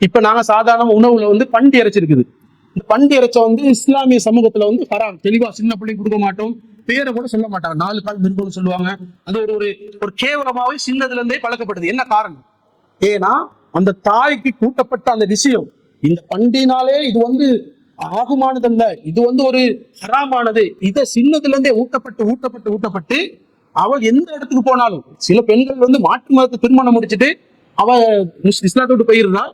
இப்ப நாங்க சாதாரண உணவுல வந்து பண்டி இறைச்சி இருக்குது. இந்த பண்டி இறைச்ச வந்து இஸ்லாமிய சமூகத்துல வந்து ஹராம். தெளிவா சின்ன பிள்ளைக்கு கொடுக்க மாட்டோம், பேரை கூட சொல்ல மாட்டாங்க, 4 கால் மிருகம்னு சொல்லுவாங்க. அது ஒரு ஒரு ஒரு கேவலமாவே சின்னதுல இருந்தே பழக்கப்படுது. என்ன காரணம்? ஏன்னா அந்த தாய்க்கு கூட்டப்பட்ட அந்த விஷயம், இந்த பண்டினாலே இது வந்து ஆகுமானதல்ல, இது வந்து ஒரு ஹராமானது. இதை சின்னதுல இருந்தே ஊட்டப்பட்டு ஊட்டப்பட்டு ஊட்டப்பட்டு அவள் எந்த இடத்துக்கு போனாலும், சில பெண்கள் வந்து மாற்று மதத்தை திருமணம் முடிச்சுட்டு அவ இஸ்லாத்தை விட்டு போயிருந்தா,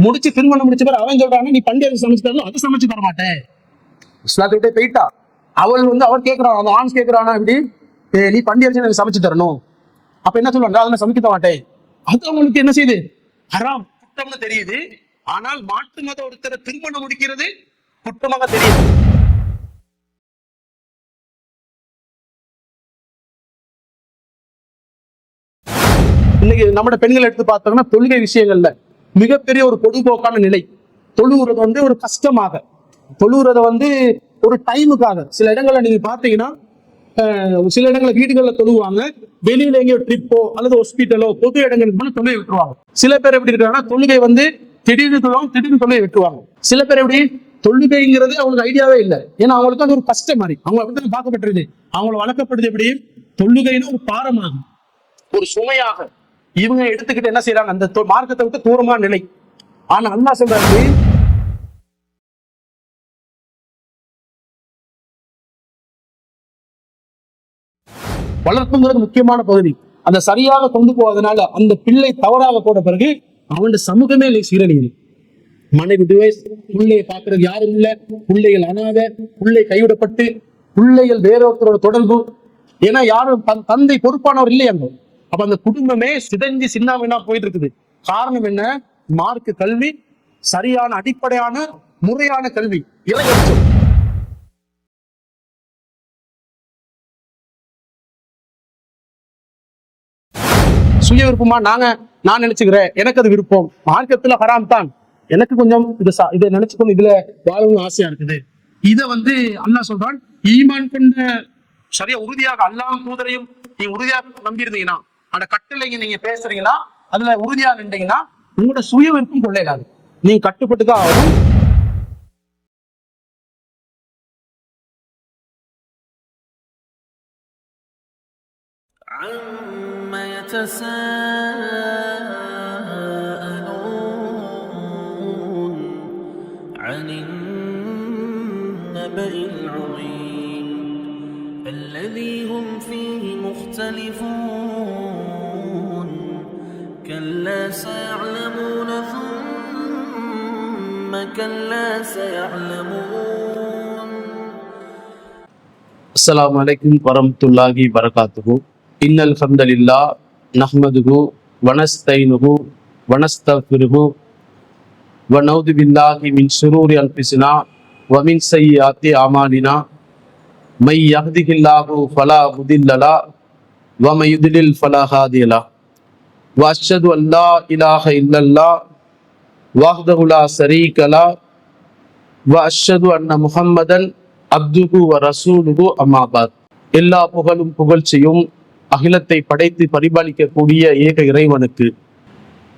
முடிச்சு திருமணம் முடிச்ச பிறகு அவன் சொல்றாங்க, நீ பண்டிகை சமைச்சு தரணும், அதை சமைச்சு தர மாட்டேன். இஸ்லாத்தை விட்டே போயிட்டா. அவள் வந்து அவள் கேட்கிறான், அந்த ஆண் கேட்கிறானா, இப்படி நீ பண்டிகை எனக்கு சமைச்சு தரணும். அப்ப என்ன சொல்லுவாங்க, அதை சமைக்க தர மாட்டேன். அது அவங்களுக்கு என்ன செய்யுது? ஹராம், குற்றம்னு தெரியுது. ஆனால் மாற்று மத ஒருத்தரை திருமணம் முடிக்கிறது குற்றமாக தெரியுது. இன்னைக்கு நம்ம பெண்கள் எடுத்து பார்த்தோம்னா தொழுகை விஷயங்கள்ல மிகப்பெரிய ஒரு பொதுபோக்கான நிலை. தொழுவுறது வந்து ஒரு கஷ்டமாக, தொழுவுறத வந்து ஒரு டைமுக்காக. சில இடங்கள்ல நீங்க பாத்தீங்கன்னா, சில இடங்கள்ல வீடுகள்ல தொழுவாங்க, வெளியில எங்கேயோ ட்ரிப்போ அல்லது ஹாஸ்பிட்டலோ பொது இடங்களுக்கு போன தொழுகை விட்டுருவாங்க. சில பேர் எப்படி இருக்காங்கன்னா, தொழுகை வந்து திடீர்னு தொழுவாங்க, திடீர்னு தொழுகை விட்டுருவாங்க. சில பேர் எப்படி, தொழுகைங்கிறது அவங்களுக்கு ஐடியாவே இல்லை. ஏன்னா அவங்களுக்கு அது ஒரு கஷ்டம் மாதிரி, அவங்க அப்படித்தான் பார்க்கப்பட்டிருது. அவங்களை வளர்க்கப்படுது எப்படி, தொழுகைன்னு ஒரு பாரமாகும், ஒரு சுமையாக இவங்க எடுத்துக்கிட்டு என்ன செய்யறாங்க, அந்த மார்க்கத்தை விட்டு தூரமான நிலை. ஆனா அல்லாஹ் சொல்றாரு, வளர்ப்புங்கிறது முக்கியமான பகுதி. அந்த சரியாக கொண்டு போவதனால அந்த பிள்ளை தவறாக போன பிறகு அவனுடைய சமூகமே சீரழியுது. மனைவி டிவைஸ், பிள்ளையை பார்க்கறது யாரும் இல்லை, பிள்ளைகள் அனாதை, பிள்ளை கைவிடப்பட்டு, பிள்ளைகள் வேறொருத்தரோட தொடர்பு. ஏன்னா யாரும் தந்தை பொறுப்பானவர் இல்லை அங்க. அப்ப அந்த குடும்பமே சிதைஞ்சு சின்னாமின்னா போயிட்டு இருக்குது. காரணம் என்ன? மார்க்க கல்வி, சரியான அடிப்படையான முறையான கல்வி, இளைஞர். சுய விருப்பமா நான் நினைச்சுக்கிறேன், எனக்கு அது விருப்பம், மார்க்கத்துல ஹராம் தான், எனக்கு கொஞ்சம் இதை நினைச்சுக்கணும், இதுல வாழணும் ஆசையா இருக்குது. இதை வந்து அல்லாஹ் சொல்றான், ஈமான் கொண்ட சரியா உறுதியாக அல்லாஹ் தூதரையும் நீங்க உறுதியாக நம்பி இருந்தீங்கன்னா, அந்த கட்டளைங்க நீங்க பேசுறீங்களா, அதுல உறுதியா நின்றீங்கன்னா உங்களோட சுய விருப்பம் கொள்ளையிடாது, நீங்க கட்டுப்பட்டுதான் ஆகும். يتساءلون عن النبأ العظيم الذي هم فيه مختلفون كلا سيعلمون ثم كلا سيعلمون. السلام عليكم ورحمة الله وبركاته. இன்னல் ஹம்தலில்லாஹ் நஹ்மதுஹு வனஸ்தைனுஹு வனஸ்தக்ஃபிருஹு வநஊது பில்லாஹி மின் ஷுரூரி அன்ஃபுஸினா வ மின் ஸய்யிஆத்தி அமாலினா மை யஹ்திஹில்லாஹு ஃபலா முதில்ல லஹு வ மை யுத்லில் ஃபலா ஹாதிய லஹு வ அஷ்ஹது அன் லா இலாஹ இல்லல்லாஹ் வஹ்தஹு லா ஷரீக லஹு வ அஷ்ஹது அன்ன முஹம்மதன் அப்துஹு வ ரசூலுஹு அம்மா பஅத். எல்லா புகழும் புகழ்ச்சியும் அகிலத்தை படைத்து பரிபாலிக்கக்கூடிய ஏக இறைவனுக்கு.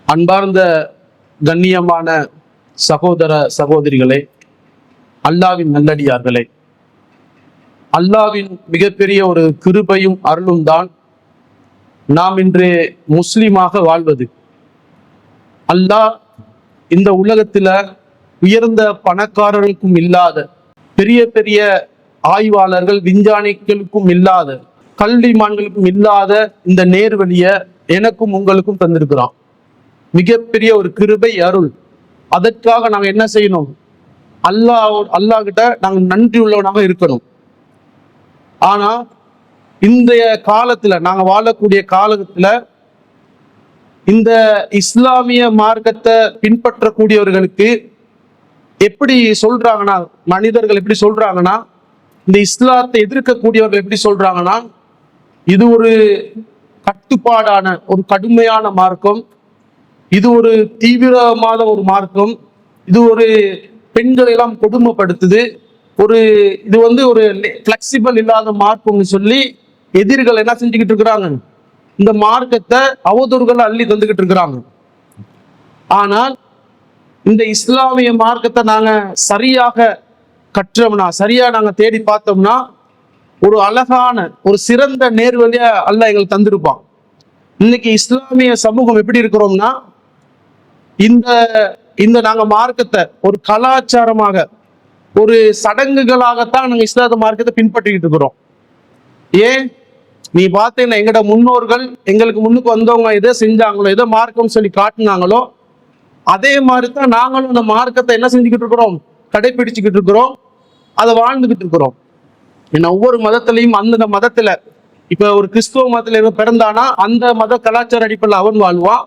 அன்பார்ந்த கண்ணியமான சகோதர சகோதரிகளே, அல்லாவின் நல்லடியார்களே, அல்லாவின் மிகப்பெரிய ஒரு கிருபையும் அருளும் தான் நாம் இன்று முஸ்லிமாக வாழ்வது. அல்லாஹ் இந்த உலகத்துல உயர்ந்த பணக்காரர்களுக்கும் இல்லாத, பெரிய பெரிய ஆய்வாளர்கள் விஞ்ஞானிகளுக்கும் இல்லாத, கல்விமான்களுக்கும் இல்லாத இந்த நேர்வழிய எனக்கும் உங்களுக்கும் தந்திருக்கிறான். மிகப்பெரிய ஒரு கிருபை அருள். அதற்காக நாங்க என்ன செய்யணும்? அல்லாஹ் கிட்ட நாங்க நன்றி உள்ளவனாக இருக்கணும். ஆனா இன்றைய காலத்துல, நாங்க வாழக்கூடிய காலத்துல, இந்த இஸ்லாமிய மார்க்கத்தை பின்பற்றக்கூடியவர்களுக்கு எப்படி சொல்றாங்கன்னா, மனிதர்கள் எப்படி சொல்றாங்கன்னா, இந்த இஸ்லாத்தை எதிர்க்கக்கூடியவர்கள் எப்படி சொல்றாங்கன்னா, இது ஒரு கட்டுப்பாடான ஒரு கடுமையான மார்க்கம், இது ஒரு தீவிரமான ஒரு மார்க்கம், இது ஒரு பெண்களை எல்லாம் கொடுமைப்படுத்துது, இது வந்து ஒரு பிளெக்சிபிள் இல்லாத மார்க்கம்னு சொல்லி எதிரிகள் என்ன செஞ்சுக்கிட்டு இருக்கிறாங்க? இந்த மார்க்கத்தை அவதூறுகளை அள்ளி தந்துகிட்டு இருக்கிறாங்க. ஆனால் இந்த இஸ்லாமிய மார்க்கத்தை நாங்க சரியாக கற்றோம்னா, சரியா நாங்க தேடி பார்த்தோம்னா, ஒரு அழகான ஒரு சிறந்த நேர்வழியா அல்லாஹ் எங்களுக்கு தந்திருப்பான். இன்னைக்கு இஸ்லாமிய சமூகம் எப்படி இருக்கிறோம்னா, இந்த இந்த நாங்க மார்க்கத்தை ஒரு கலாச்சாரமாக, ஒரு சடங்குகளாகத்தான் நாங்க இஸ்லாத மார்க்கத்தை பின்பற்றிக்கிட்டு இருக்கிறோம். ஏன் நீ பார்த்தீங்கன்னா, எங்கட முன்னோர்கள் எங்களுக்கு முன்னுக்கு வந்தவங்க எதை செஞ்சாங்களோ, எதை மார்க்கம் சொல்லி காட்டினாங்களோ, அதே மாதிரி தான் நாங்களும் அந்த மார்க்கத்தை என்ன செஞ்சுக்கிட்டு இருக்கிறோம், கடைபிடிச்சுக்கிட்டு இருக்கிறோம், அதை வாழ்ந்துகிட்டு இருக்கிறோம். ஏன்னா ஒவ்வொரு மதத்திலையும் அந்தந்த மதத்துல, இப்ப ஒரு கிறிஸ்துவ மதத்துல பிறந்தானா அந்த மத கலாச்சார அடிப்படையில் அவன் வாழ்வான்.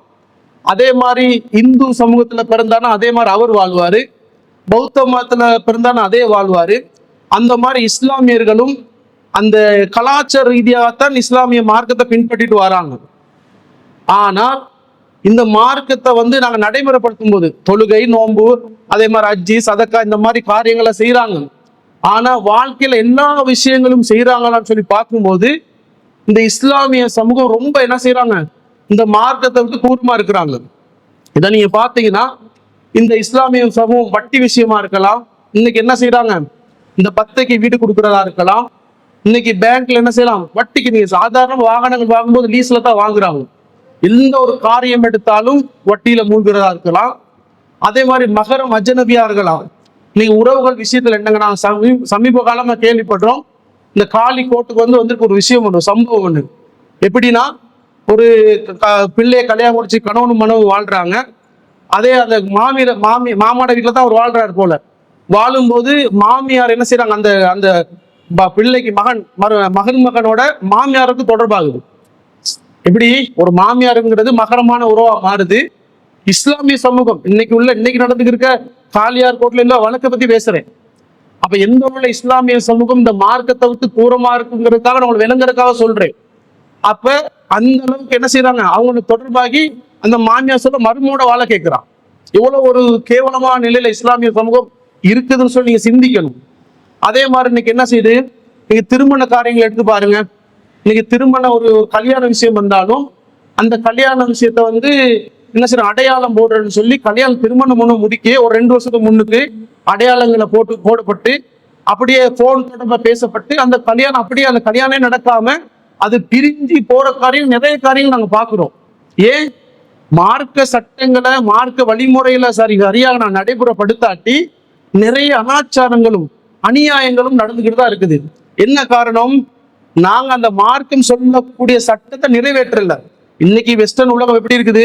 அதே மாதிரி இந்து சமூகத்துல பிறந்தானா அதே மாதிரி அவர் வாழ்வாரு. பௌத்த மதத்துல பிறந்தானா அதே வாழ்வாரு. அந்த மாதிரி இஸ்லாமியர்களும் அந்த கலாச்சார ரீதியாகத்தான் இஸ்லாமிய மார்க்கத்தை பின்பற்றிட்டு வராங்க. ஆனால் இந்த மார்க்கத்தை நாங்க நடைமுறைப்படுத்தும் போது தொழுகை, நோன்பு, அதே மாதிரி அஜ்ஜி, சதக்கா இந்த மாதிரி காரியங்களை செய்யறாங்க. ஆனா வாழ்க்கையில எல்லா விஷயங்களும் செய்யறாங்களான்னு சொல்லி பார்க்கும்போது இந்த இஸ்லாமிய சமூகம் ரொம்ப என்ன செய்யறாங்க, இந்த மார்க்கத்தை விட்டு தூரமா இருக்கிறாங்க. இதை நீங்க பாத்தீங்கன்னா, இந்த இஸ்லாமிய சமூகம் வட்டி விஷயமா இருக்கலாம், இன்னைக்கு என்ன செய்யறாங்க, இந்த பத்தைக்கு வீடு கொடுக்கறதா இருக்கலாம், இன்னைக்கு பேங்க்ல என்ன செய்யலாம், வட்டிக்கு நீங்க சாதாரண வாகனங்கள் வாங்கும்போது லீஸ்ல தான் வாங்குறாங்க. எந்த ஒரு காரியம் எடுத்தாலும் வட்டியில மூழ்கிறதா இருக்கலாம். அதே மாதிரி மகரம் அஜ்னபியா இருக்கலாம். நீங்க உறவுகள் விஷயத்துல என்னங்க, நான் சமீப காலமா கேள்விப்படுறோம், இந்த காலி கோட்டுக்கு வந்திருக்கு ஒரு விஷயம் ஒன்று, சம்பவம் ஒன்று. எப்படின்னா, ஒரு பிள்ளைய கல்யாணம் முடிச்சு கணவனும் மனவும் வாழ்றாங்க. அதே அந்த மாமாட வீட்டுல தான் அவர் வாழ்றாரு போல. வாழும்போது மாமியார் என்ன செய்யறாங்க, அந்த அந்த பிள்ளைக்கு மகனோட மாமியாருக்கு தொடர்பாகுது. எப்படி ஒரு மாமியாருங்கிறது மகரமான உறவா மாறுது. இஸ்லாமிய சமூகம் இன்னைக்கு நடந்துட்டு இருக்க காலியார் கோட்ல இல்ல வழக்கை பத்தி பேசுறேன். அப்ப எந்த உள்ள இஸ்லாமிய சமூகம் இந்த மார்க்கத்தை விட்டு தூரமா இருக்குங்கிறதுக்காக நான் விளங்குறதுக்காக சொல்றேன். அப்ப அந்த அளவுக்கு என்ன செய்யறாங்க, அவங்களுக்கு தொடர்பாகி அந்த மாமியார் சொல்ல மருமோட வாழ கேட்கிறான். எவ்வளவு ஒரு கேவலமான நிலையில இஸ்லாமிய சமூகம் இருக்குதுன்னு சொல்லி நீங்க சிந்திக்கணும். அதே மாதிரி இன்னைக்கு என்ன செய்யுது, நீங்க திருமண காரியங்களை எடுத்து பாருங்க. இன்னைக்கு திருமண ஒரு கல்யாண விஷயம் வந்தாலும் அந்த கல்யாண விஷயத்த என்ன செய்ய அடையாளம் போடுறேன்னு சொல்லி கல்யாணம் திருமணம் முடிக்க ஒரு 2 வருஷத்துக்கு முன்னுக்கு அடையாளங்களை போடப்பட்டு அப்படியே போன் தொடர்பா பேசப்பட்டு அந்த கல்யாணம் அப்படியே அந்த கல்யாணம் நடக்காம அது பிரிஞ்சு போற காரியம் நிறைய காரியங்கள் நாங்க பாக்குறோம். ஏன் மார்க்க சட்டங்களை மார்க்க வழிமுறையில சரியாக நான் நடைமுறைப்படுத்தாட்டி நிறைய அனாச்சாரங்களும் அநியாயங்களும் நடந்துகிட்டு தான் இருக்குது. என்ன காரணம், நாங்க அந்த மார்க்கம் சொல்லக்கூடிய சட்டத்தை நிறைவேற்றல. இன்னைக்கு வெஸ்டர்ன் உலகம் எப்படி இருக்குது,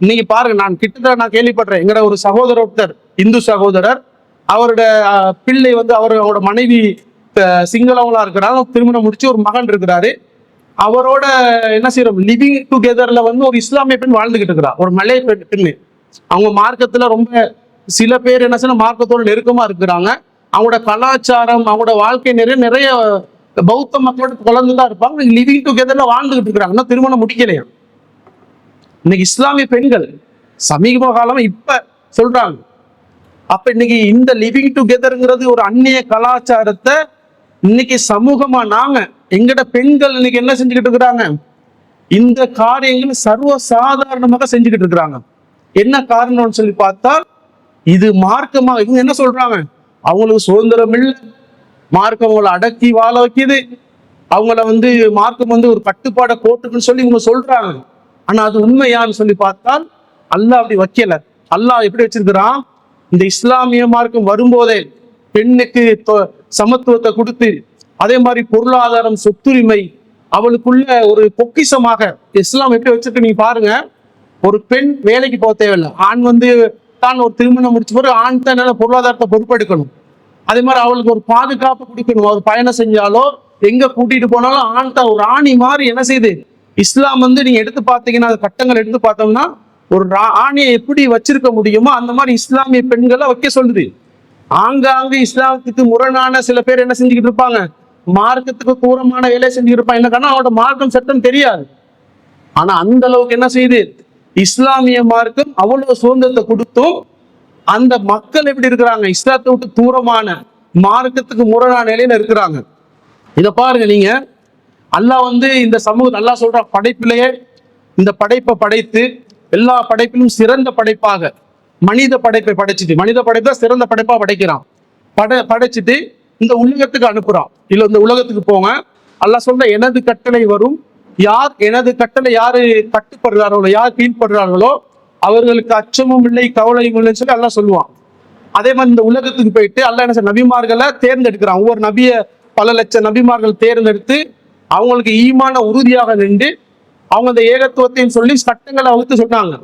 இன்னைக்கு பாருங்க, நான் கிட்டத்தட்ட நான் கேள்விப்படுறேன், எங்கட ஒரு சகோதரர் ஒருத்தர், இந்து சகோதரர், அவரோட பிள்ளை அவரோட மனைவி சிங்களவங்களா இருக்கிறாங்க, திருமணம் முடிச்சு ஒரு மகன் இருக்கிறாரு. அவரோட என்ன செய்யறோம், லிவிங் டுகெதர்ல ஒரு இஸ்லாமிய பெண் வாழ்ந்துகிட்டு இருக்கிறா, ஒரு மலை பெண்ணு. அவங்க மார்க்கத்துல ரொம்ப சில பேர் என்ன செய்ய மார்க்கத்தோட நெருக்கமா இருக்கிறாங்க. அவங்களோட கலாச்சாரம், அவங்களோட வாழ்க்கை நிறைய பௌத்த மக்களோட குழந்தைதான் இருப்பாங்க. லிவிங் டுகெதர்ல வாழ்ந்துகிட்டு இருக்கிறாங்க, திருமணம் முடிக்கலையா. இன்னைக்கு இஸ்லாமிய பெண்கள் சமீப காலமா இப்ப சொல்றாங்க. அப்ப இன்னைக்கு இந்த லிவிங் டுகெதர்ங்கிறது ஒரு அந்நிய கலாச்சாரத்தை இன்னைக்கு சமூகமா நாங்க எங்கட பெண்கள் இன்னைக்கு என்ன செஞ்சுக்கிட்டு இருக்கிறாங்க, இந்த காரியங்கள் சர்வ சாதாரணமாக செஞ்சுக்கிட்டு இருக்கிறாங்க. என்ன காரணம்னு சொல்லி பார்த்தா, இது மார்க்கமா இவங்க என்ன சொல்றாங்க, அவங்களுக்கு சுதந்திரம் இல்லை, மார்க்கம் அவங்களை அடக்கி வாழ வைக்குது, அவங்கள மார்க்கம் ஒரு கட்டுப்பாடை போட்டுக்குன்னு சொல்லி இவங்க சொல்றாங்க. ஆனா அது உண்மையான்னு சொல்லி பார்த்தால் அல்லாஹ் அப்படி வைக்கல. அல்லாஹ் எப்படி வச்சிருக்கிறான், இந்த இஸ்லாமிய மார்க்கம் வரும்போதே பெண்ணுக்கு சமத்துவத்தை கொடுத்து, அதே மாதிரி பொருளாதாரம், சொத்துரிமை அவளுக்குள்ள ஒரு பொக்கிஷமாக இஸ்லாம் எப்படி வச்சிருக்கு நீங்க பாருங்க. ஒரு பெண் வேலைக்கு போக தேவையில்லை, ஆண் தான் ஒரு திருமணம் முடிச்ச பிறகு ஆண் தான் பொருளாதாரத்தை பொறுப்பெடுக்கணும். அதே மாதிரி அவளுக்கு ஒரு பாதுகாப்பு கொடுக்கணும். அவர் பயணம் செஞ்சாலோ எங்க கூட்டிட்டு போனாலும் ஆண் தான் ஒரு ராணி மாதிரி என்ன செய்யுது இஸ்லாம். நீங்க எடுத்து பார்த்தீங்கன்னா, சட்டங்கள் எடுத்து பார்த்தோம்னா ஒரு ஆணியை எப்படி வச்சிருக்க முடியுமோ அந்த மாதிரி இஸ்லாமிய பெண்களை வைக்க சொல்லுது. ஆங்காங்கு இஸ்லாமத்துக்கு முரணான சில பேர் என்ன செஞ்சுக்கிட்டு இருப்பாங்க, மார்க்கத்துக்கு தூரமான வேலையை செஞ்சுக்கிட்டு இருப்பாங்க. என்னன்னா அவனோட மார்க்கம் சட்டம் தெரியாது. ஆனா அந்த அளவுக்கு என்ன செய்யுது இஸ்லாமிய மார்க்கம் அவ்வளவு சுதந்திரத்தை கொடுத்தும் அந்த மக்கள் எப்படி இருக்கிறாங்க, இஸ்லாத்தை விட்டு தூரமான மார்க்கத்துக்கு முரணான நிலையில இருக்கிறாங்க. இதை பாருங்க நீங்க. அல்லாஹ் இந்த சமூகத்தை அல்லாஹ் சொல்ற படைப்பிலேயே இந்த படைப்பை படைத்து எல்லா படைப்பிலும் சிறந்த படைப்பாக மனித படைப்பை படைச்சிட்டு, மனித படைப்பை சிறந்த படைப்பா படைக்கிறான். படைச்சிட்டு இந்த உலகத்துக்கு அனுப்புறான். இல்ல இந்த உலகத்துக்கு போங்க, அல்லாஹ் சொல்ற எனது கட்டளை வரும், யார் எனது கட்டளை யாரு கட்டுப்படுறார்களோ, யார் கீழ்படுறார்களோ அவர்களுக்கு அச்சமும் இல்லை கவலையும் இல்லைன்னு சொல்லி அல்லாஹ் சொல்லுவான். அதே மாதிரி இந்த உலகத்துக்கு போயிட்டு அல்லாஹ் என்ன செய்ய, நபிமார்களை தேர்ந்தெடுக்கிறான். ஒவ்வொரு நபிய பல லட்சம் நபிமார்கள் தேர்ந்தெடுத்து அவங்களுக்கு ஈமான உறுதியாக நின்று அவங்க அந்த ஏகத்துவத்தையும் சொல்லி சட்டங்களை வகுத்து சொன்னாங்க.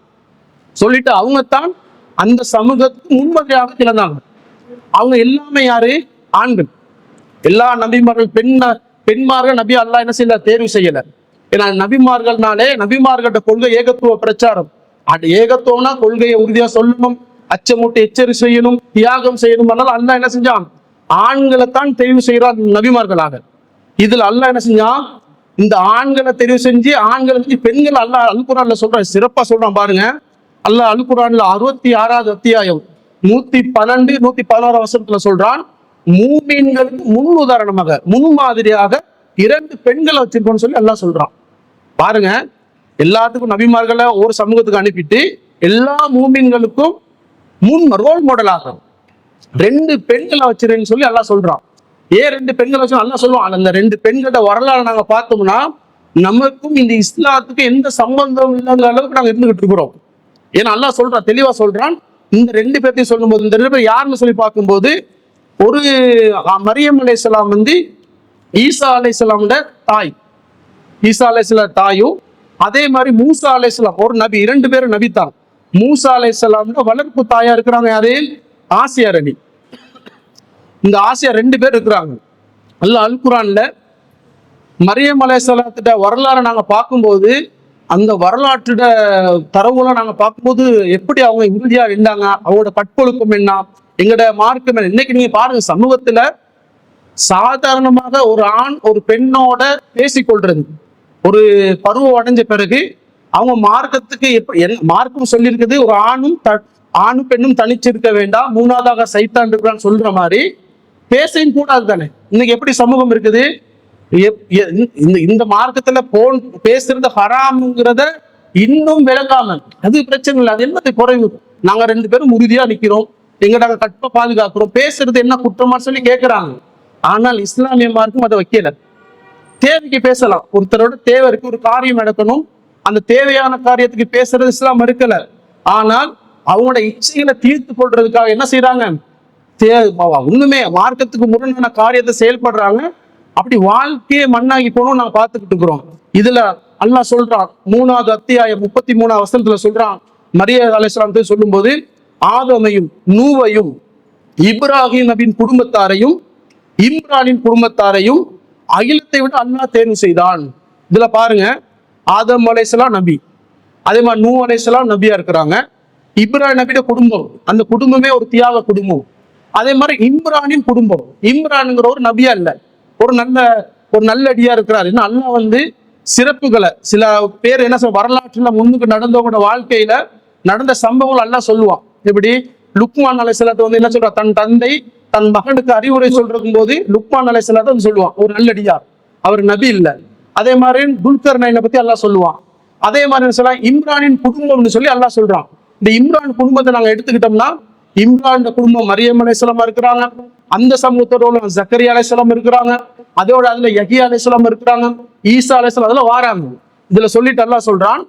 சொல்லிட்டு அவங்க தான் அந்த சமூகத்துக்கு முன்மாதிரியாக திறந்தாங்க. அவங்க எல்லாமே யாரு? ஆண்கள். எல்லா நபிமார்கள் பெண்மார்கள் நபி அல்லாஹ் என்ன செய்யல, தேர்வு செய்யல. ஏன்னா நபிமார்கள்னாலே நபிமார்கள்ட்ட கொள்கை ஏகத்துவ பிரச்சாரம். அது ஏகத்துவம்னா கொள்கையை உறுதியா சொல்லணும், அச்சமூட்டி எச்சரி செய்யணும், தியாகம் செய்யணும். அதனால அல்லாஹ் என்ன செஞ்சான்? ஆண்களை தான் தெரிவு செய்யறான் நபிமார்களாக. இதுல அல்லாஹ் என்ன செஞ்சான்? இந்த ஆண்களை தெரிவு செஞ்சு ஆண்களை வந்து பெண்கள் அல்லாஹ் அல்குரான்ல சொல்றான், சிறப்பா சொல்றான் பாருங்க. அல்லாஹ் அல்குரான்ல 66வது அத்தியாயம் 112 116 வசனத்துல சொல்றான், மூமீன்களுக்கு முன் உதாரணமாக முன்மாதிரியாக 2 பெண்களை வச்சிருக்கோம்னு சொல்லி அல்லாஹ் சொல்றான். பாருங்க, எல்லாத்துக்கும் நபிமார்களை ஒரு சமூகத்துக்கு அனுப்பிட்டு எல்லா மூமீன்களுக்கும் முன் ரோல் மாடலாக 2 பெண்களை வச்சிருக்கேன்னு சொல்லி அல்லாஹ் சொல்றான். ஏன் 2 பெண்களை வச்சு அல்லாஹ் சொல்லுவான்? அந்த 2 பெண்களோட வரலாறு நாங்க பார்த்தோம்னா நமக்கும் இந்த இஸ்லாத்துக்கும் எந்த சம்பந்தம் இல்லாத அளவுக்கு நாங்க இருந்துகிட்டு இருக்கிறோம். ஏன்னா அல்லாஹ் சொல்றான், தெளிவா சொல்றான். இந்த 2 பேர்த்தையும் சொல்லும் போது இந்த 2 பேர் யாருன்னு சொல்லி பார்க்கும்போது, ஒரு மரியம் அலைஹிஸ்ஸலாம் வந்து ஈசா அலைஹிஸ்ஸலாமோட தாய், ஈசா அலைஹிஸ்ஸலாம் தாயும், அதே மாதிரி மூசா அலைஹிஸ்ஸலாம் ஒரு நபி, 2 பேரும் நபி தான். மூசா அலைஹிஸ்ஸலாமோட வளர்ப்பு தாயா இருக்கிறாங்க யாரு? ஆசியா ரலி. இந்த ஆசியா 2 பேர் இருக்கிறாங்க. அல்லாஹ் அல் குர்ஆன்ல மரியம் அலைஹிஸ்ஸலாத்தோட வரலாறை நாங்க பார்க்கும்போது, அந்த வரலாற்றோட தரவுலாம் நாங்க பார்க்கும்போது எப்படி அவங்க இறுதியா இருந்தாங்க, அவங்களோட கற்பொழுக்கம் என்ன, எங்களோட மார்க்கம் என்ன. இன்னைக்கு நீங்க பாருங்க, சமூகத்துல சாதாரணமாக ஒரு ஆண் ஒரு பெண்ணோட பேசிக்கொள்றது, ஒரு பருவம் அடைஞ்ச பிறகு அவங்க மார்க்கத்துக்கு மார்க்கம் சொல்லியிருக்குது, ஒரு ஆணும் பெண்ணும் தனிச்சிருக்க வேண்டாம், 3ஆவதாக சைத்தான் இருக்கிறான்னு சொல்ற மாதிரி பேசவும் கூடாது தானே. இன்னைக்கு எப்படி சமூகம் இருக்குது? இந்த மார்க்கத்துல பேசுறது ஹராம்ங்கிறத இன்னும் விளங்காம, அது பிரச்சனை இல்லை, அது என்னது குறைவு, நாங்க 2 பேரும் உறுதியா நிக்கிறோம், எங்க நாங்க கற்பை பாதுகாக்கிறோம், பேசுறது என்ன குற்றமா சொல்லி கேட்கிறாங்க. ஆனால் இஸ்லாமிய மார்க்கம் அதை வைக்கல. தேவைக்கு பேசலாம், ஒருத்தரோட தேவை இருக்கு, ஒரு காரியம் நடக்கணும், அந்த தேவையான காரியத்துக்கு பேசுறது இஸ்லாம் மறுக்கல. ஆனால் அவங்களோட இச்சைகளை தீர்த்து கொள்றதுக்காக என்ன செய்யறாங்க? ஒண்ணுமே மார்க்கத்துக்கு முரணான காரியத்தை செயல்படுறாங்க. அப்படி வாழ்க்கையை மண்ணாகி போனோம் நாங்க பார்த்துக்கிட்டு இருக்கிறோம். இதுல அல்லாஹ் சொல்றான், 3வது அத்தியாயம் 33வது வசனத்துல சொல்றான், மரியம் அலைஹிஸ்ஸலாம் சொல்லும் போது, ஆதமையும் நூவையும் இப்ராஹிம் நபியின் குடும்பத்தாரையும் இம்ரானின் குடும்பத்தாரையும் அகிலத்தை விட அல்லாஹ் தேர்வு செய்தான். இதுல பாருங்க, ஆதம் அலைஹிஸ்ஸலாம் நபி, அதே மாதிரி நூ அலைஹிஸ்ஸலாம் நபியா இருக்கிறாங்க. இப்ராஹிம் நபியோட குடும்பம், அந்த குடும்பமே ஒரு தியாக குடும்பம். அதே மாதிரி இம்ரானின் குடும்பம், இம்ரான்ங்கிற ஒரு நபியா இல்ல, ஒரு நல்லடியா இருக்கிறார். ஏன்னா அல்லாஹ் வந்து சிறப்புகளை சில பேர் என்ன சொல்ல, வரலாற்றுல முன்னுக்கு நடந்தவங்களோட வாழ்க்கையில நடந்த சம்பவங்கள் அல்லாஹ் சொல்லுவான். எப்படி லுக்மான் அலைஹிஸ்ஸலாத்தை வந்து என்ன சொல்றா, தன் தந்தை தன் மகனுக்கு அறிவுரை சொல்றதும் போது லுக்மான் அலைஹிஸ்ஸலாத்தை சொல்லுவான், ஒரு நல்லடியார், அவர் நபி இல்ல. அதே மாதிரி துல்கர்னைனை பத்தி அல்லாஹ் சொல்லுவான். அதே மாதிரி சொல்ல இம்ரானின் குடும்பம்னு சொல்லி அல்லாஹ் சொல்றான். இந்த இம்ரான் குடும்பத்தை நாங்க எடுத்துக்கிட்டோம்னா, இம்ரான் குடும்பம் மரியம் அலைஹிஸ்ஸலாம் இருக்கிறாங்க, அந்த சமூகத்தோட ஜக்கரியா அலைஹிஸ்ஸலாம் இருக்கிறாங்க, அதோட அதுல யஹ்யா அலைஹிஸ்ஸலாம் இருக்கிறாங்க, ஈசா அலைஹிஸ்ஸலாம் அதுல வாராங்க. இதுல சொல்லிட்டு அல்லாஹ் சொல்றான்,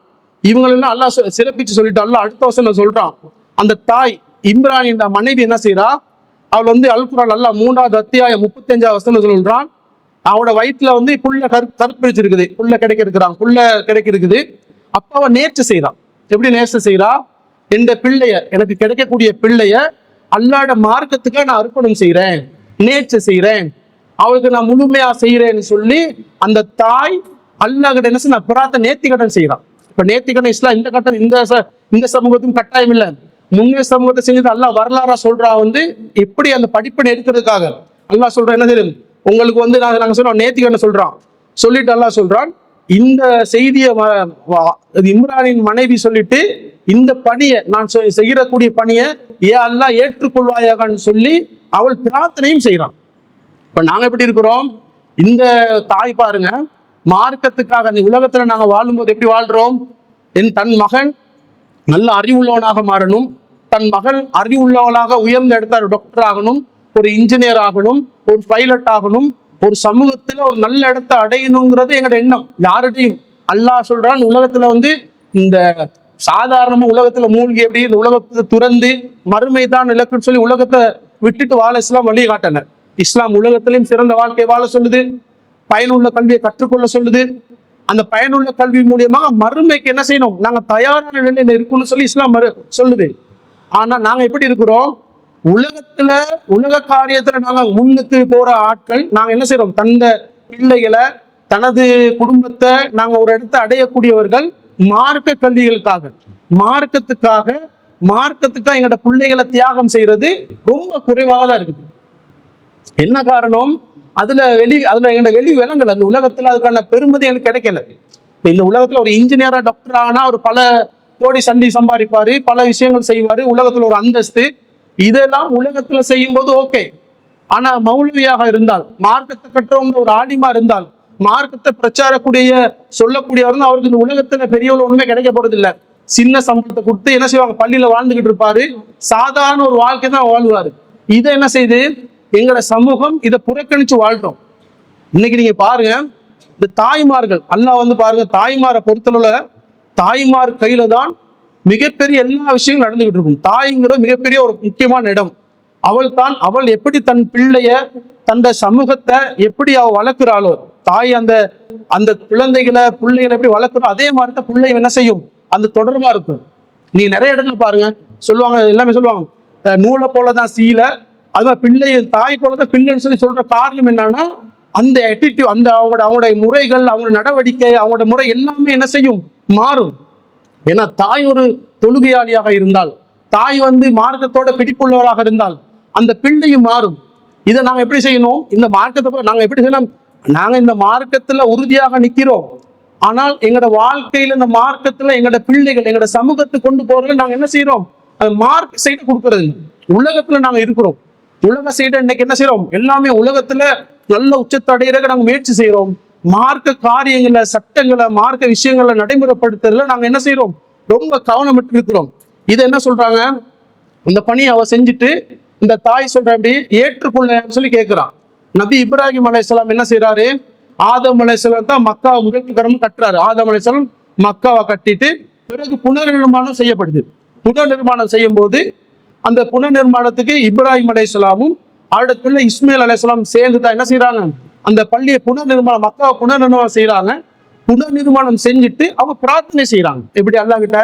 இவங்களெல்லாம் அல்லாஹ் சிறப்பிச்சு சொல்லிட்டு அல்லாஹ் அடுத்த வசனம் சொல்றான், அந்த தாய் இம்ரானின் மனைவி என்ன செய்யறா, அவள் வந்து அல் குர்ஆன் அல்லாஹ் 3வது அத்தியாயம் 35வது வசனம் சொல்றான், அவனோட வயிற்றுல வந்து புள்ள கருப்பிடிச்சிருக்குது, புள்ள கிடைக்க இருக்குது. அப்ப அவ நேர்ச்சி செய்யறான். எப்படி நேர்ச்சி செய்யறா? இந்த பிள்ளைய, எனக்கு கிடைக்கக்கூடிய பிள்ளைய அல்லாஹ்ட மார்க்கத்துக்கு நான் அர்ப்பணம் செய்யறேன், நேர்ச்சி செய்யறேன், அவளுக்கு நான் முழுமையா செய்யறேன்னு சொல்லி அந்த தாய் அல்லாஹ் கிட்ட என்ன செய்ய, பிரார்த்தனை நேர்த்திக்கடன் செய்யறான். இப்ப நேர்த்திக்கடன் இஸ்லாம் இந்த கட்டம் இந்த சமூகத்துக்கும் கட்டாயம் இல்லை, முன்னே சமூகத்தை செஞ்சது அல்லாஹ் வரலாறா சொல்றா. வந்து எப்படி அந்த படிப்பை எடுக்கிறதுக்காக அல்லாஹ் சொல்ற என்ன தெரியும் உங்களுக்கு வந்து நாங்க சொல்றோம் நேர்த்திக்கடன் சொல்றான். சொல்லிட்டு அல்லாஹ் சொல்றான், இந்த செய்தியை இம்ரானின் மனைவி சொல்லிட்டு இந்த பணியை நான் செய்யக்கூடிய பணியை அல்லாஹ் ஏற்றுக்கொள்வாயாகன்னு சொல்லி அவள் பிரார்த்தனையும் செய்யறான். இப்ப நாங்க எப்படி இருக்கிறோம்? இந்த தாய் பாருங்க, மார்க்கத்துக்காக அந்த உலகத்துல நாங்க வாழும்போது எப்படி வாழ்றோம்? தன் மகன் நல்ல அறிவுள்ளவனாக மாறணும், தன் மகள் அறிவுள்ளவளாக உயர்ந்த இடத்துல டாக்டர் ஆகணும், ஒரு இன்ஜினியர் ஆகணும், ஒரு பைலட் ஆகணும், ஒரு சமூகத்துல ஒரு நல்ல இடத்தை அடையணுங்கிறது எங்களோட எண்ணம். யார்கிட்டையும் அல்லாஹ் சொல்றான், உலகத்துல இந்த சாதாரணமா உலகத்துல மூழ்கி எப்படி இந்த உலகத்தை துறந்து மறுமை தான் இலக்குன்னு சொல்லி உலகத்தை விட்டுட்டு வாழ இஸ்லாம் வழி காட்டினர். இஸ்லாம் உலகத்திலையும் சிறந்த வாழ்க்கை வாழ சொல்லுது, பயனுள்ள கல்வியை கற்றுக்கொள்ள சொல்லுது. அந்த பயனுள்ள கல்வி மூலியமாக மறுமைக்கு என்ன செய்யணும், நாங்க தயாரான நிலையில இருக்கணும்னு சொல்லி இஸ்லாம் சொல்லுது. ஆனா நாங்க எப்படி இருக்கிறோம், உலக காரியத்துல நாங்க முன்னுக்கு போற ஆட்கள். நாங்க என்ன செய்யறோம், தந்த பிள்ளைகளை தனது குடும்பத்தை நாங்க ஒரு இடத்தை அடையக்கூடியவர்கள் மார்க்க கல்விகளுக்காக மார்க்கத்துக்காக எங்களோட பிள்ளைகளை தியாகம் செய்யறது ரொம்ப குறைவாக தான் இருக்குது. என்ன காரணம், அதுல எங்களோட வெளி விலங்குகள் அந்த உலகத்துல அதுக்கான பெருமதி எனக்கு கிடைக்கல. இந்த உலகத்துல ஒரு இன்ஜினியரா டாக்டர் ஆனா ஒரு பல கோடி சண்டி சம்பாதிப்பாரு, பல விஷயங்கள் செய்வாரு, உலகத்துல ஒரு அந்தஸ்து, இதெல்லாம் உலகத்துல செய்யும் போது ஓகே. ஆனா மௌலவியாக இருந்தால், மார்க்கத்தை கற்றவங்க ஒரு ஆலிமா இருந்தால், மார்க்கத்தை பிரச்சாரக்கூடிய சொல்லக்கூடியவர் அவருக்கு இந்த உலகத்துல பெரிய ஒண்ணுமே கிடைக்க போறது இல்லை. சின்ன சம்பளத்தை கொடுத்து என்ன செய்வாங்க, பள்ளியில வாழ்ந்துகிட்டு இருப்பாரு, சாதாரண ஒரு வாழ்க்கை தான் வாழ்வாரு. இதை என்ன செய்து எங்களோட சமூகம் இதை புறக்கணிச்சு வாழ்றோம். இன்னைக்கு நீங்க பாருங்க, இந்த தாய்மார்கள் அல்லாஹ் பாருங்க, தாய்மாரை பொறுத்தளவுல தாய்மார் கையில தான் மிகப்பெரிய எல்லா விஷயங்களும் நடந்துகிட்டு இருக்கும். தாய்ங்கிற மிகப்பெரிய ஒரு முக்கியமான இடம். அவள் எப்படி தன் பிள்ளைய தந்த சமூகத்தை எப்படி அவள் வளர்க்கிறாளோ, தாய் அந்த குழந்தைகளை பிள்ளைகளை எப்படி வளர்க்கிறோம், அதே மாதிரி தான் பிள்ளை என்ன செய்யும், அந்த தொடர்பா இருக்கும். நீ நிறைய இடத்துல பாருங்க சொல்லுவாங்க, எல்லாமே சொல்லுவாங்க நூலை போலதான் சீலை, அது மாதிரி பிள்ளை தாய் போலதான் பிள்ளைன்னு சொல்லி சொல்ற காரணம் என்னன்னா, அந்த ஆட்டிடியூட், அந்த அவங்களுடைய முறைகள், அவங்களோட நடவடிக்கை, அவங்களோட முறை எல்லாமே என்ன செய்யும், மாறும். ஏன்னா தாய் ஒரு தொழுகையாளியாக இருந்தால், தாய் மார்க்கத்தோட பிடிப்புள்ளவராக இருந்தால் அந்த பிள்ளையும் மாறும். இதை நாங்க எப்படி செய்யணும், இந்த மார்க்கத்தை நாங்க எப்படி செய்யணும், நாங்க இந்த மார்க்கத்துல உறுதியாக நிக்கிறோம். ஆனால் எங்களோட வாழ்க்கையில இந்த மார்க்கத்துல எங்களோட பிள்ளைகள் எங்களோட சமூகத்துக்கு கொண்டு போறது நாங்க என்ன செய்யறோம், அது மார்க் சைடு கொடுக்கறது. உலகத்துல நாங்க இருக்கிறோம், உலக சைடு இன்னைக்கு என்ன செய்யறோம், எல்லாமே உலகத்துல நல்ல உச்சத்தை அடையிறதுக்கு நாங்க முயற்சி செய்யறோம். மார்க்க காரியங்களை, சட்டங்களை, மார்க்க விஷயங்களை நடைமுறைப்படுத்துறதுல நாங்க என்ன செய்யறோம், ரொம்ப கவனமிட்டு இருக்கிறோம். இதை என்ன சொல்றாங்க, இந்த பணியை அவ செஞ்சுட்டு இந்த தாய் சொல்ற அப்படி ஏற்றுக்கொள்ளன்னு சொல்லி கேட்கிறான். நபி இப்ராஹிம் அலைஹிஸ்ஸலாம் என்ன செய்யறாரு, ஆதம் அலைஹிஸ்ஸலாம் தான் மக்காவை முதற்கரம் கட்டுறாரு. ஆதம் அலைஹிஸ்ஸலாம் மக்காவை கட்டிட்டு பிறகு புனர்நிர்மாணம் செய்யப்படுது. புனர்நிர்மாணம் செய்யும் போது அந்த புனர்நிர்மாணத்துக்கு இப்ராஹிம் அலைஹிஸ்ஸலாமும் அவருடைய பிள்ளை இஸ்மாயில் அலைஹிஸ்ஸலாம் சேர்ந்து தான் என்ன செய்யறாங்க, அந்த பள்ளியை புனர்நிர்மாணம், மக்காவை புனர்நிர்மாணம் செய்யறாங்க. புனர்நிர்மாணம் செஞ்சுட்டு அவங்க பிரார்த்தனை செய்யறாங்க. எப்படி அல்லாஹ் கிட்ட,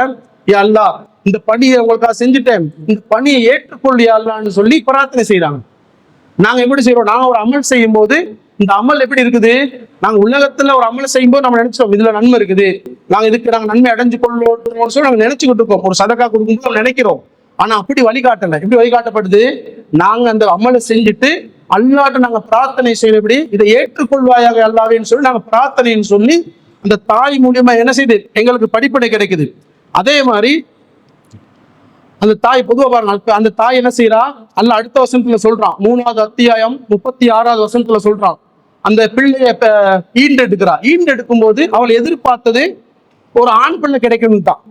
யா அல்லாஹ் இந்த பணியை உங்களுக்காக செஞ்சுட்டேன், இந்த பணியை ஏற்றுக்கொள்ளியா அல்லாஹ்னு சொல்லி பிரார்த்தனை செய்யறாங்க. நாங்க எப்படி செய்யறோம், நாங்க ஒரு அமல் செய்யும் போது இந்த அமல் எப்படி இருக்குது, நாங்க உலகத்துல ஒரு அமல் செய்யும் போது நம்ம நினைச்சோம் இதுல நன்மை இருக்குது, நாங்க நன்மை அடைஞ்சு கொள்ளோம்னு சொல்லி நாங்க நினைச்சுக்கிட்டு இருக்கோம். ஒரு சதக்கா கொடுக்கும்போது நினைக்கிறோம். ஆனா அப்படி வழிகாட்டல. எப்படி வழிகாட்டப்படுது, நாங்க அந்த அமலை செஞ்சுட்டு அல்லாஹ்ட்ட நாங்க பிரார்த்தனை செய்யறபடி இதை ஏற்றுக்கொள்வாயாக அல்லாஹ்வேன்னு சொல்லி நாங்க பிரார்த்தனைன்னு சொல்லி அந்த தாய் மூலியமா என்ன செய்யுது, எங்களுக்கு படிப்படை கிடைக்குது. அதே மாதிரி அந்த தாய் பொதுவா பாருங்க, அந்த தாய் என்ன செய்யறா, அல்லாஹ் அடுத்த வசனத்துல சொல்றான், 3வது அத்தியாயம் 36வது வசனத்துல சொல்றான், அந்த பிள்ளைய ஈண்டெடுக்கிறா. ஈண்டெடுக்கும் போது அவள் எதிர்பார்த்தது ஒரு ஆண் பிள்ளை கிடைக்கணும் தான்.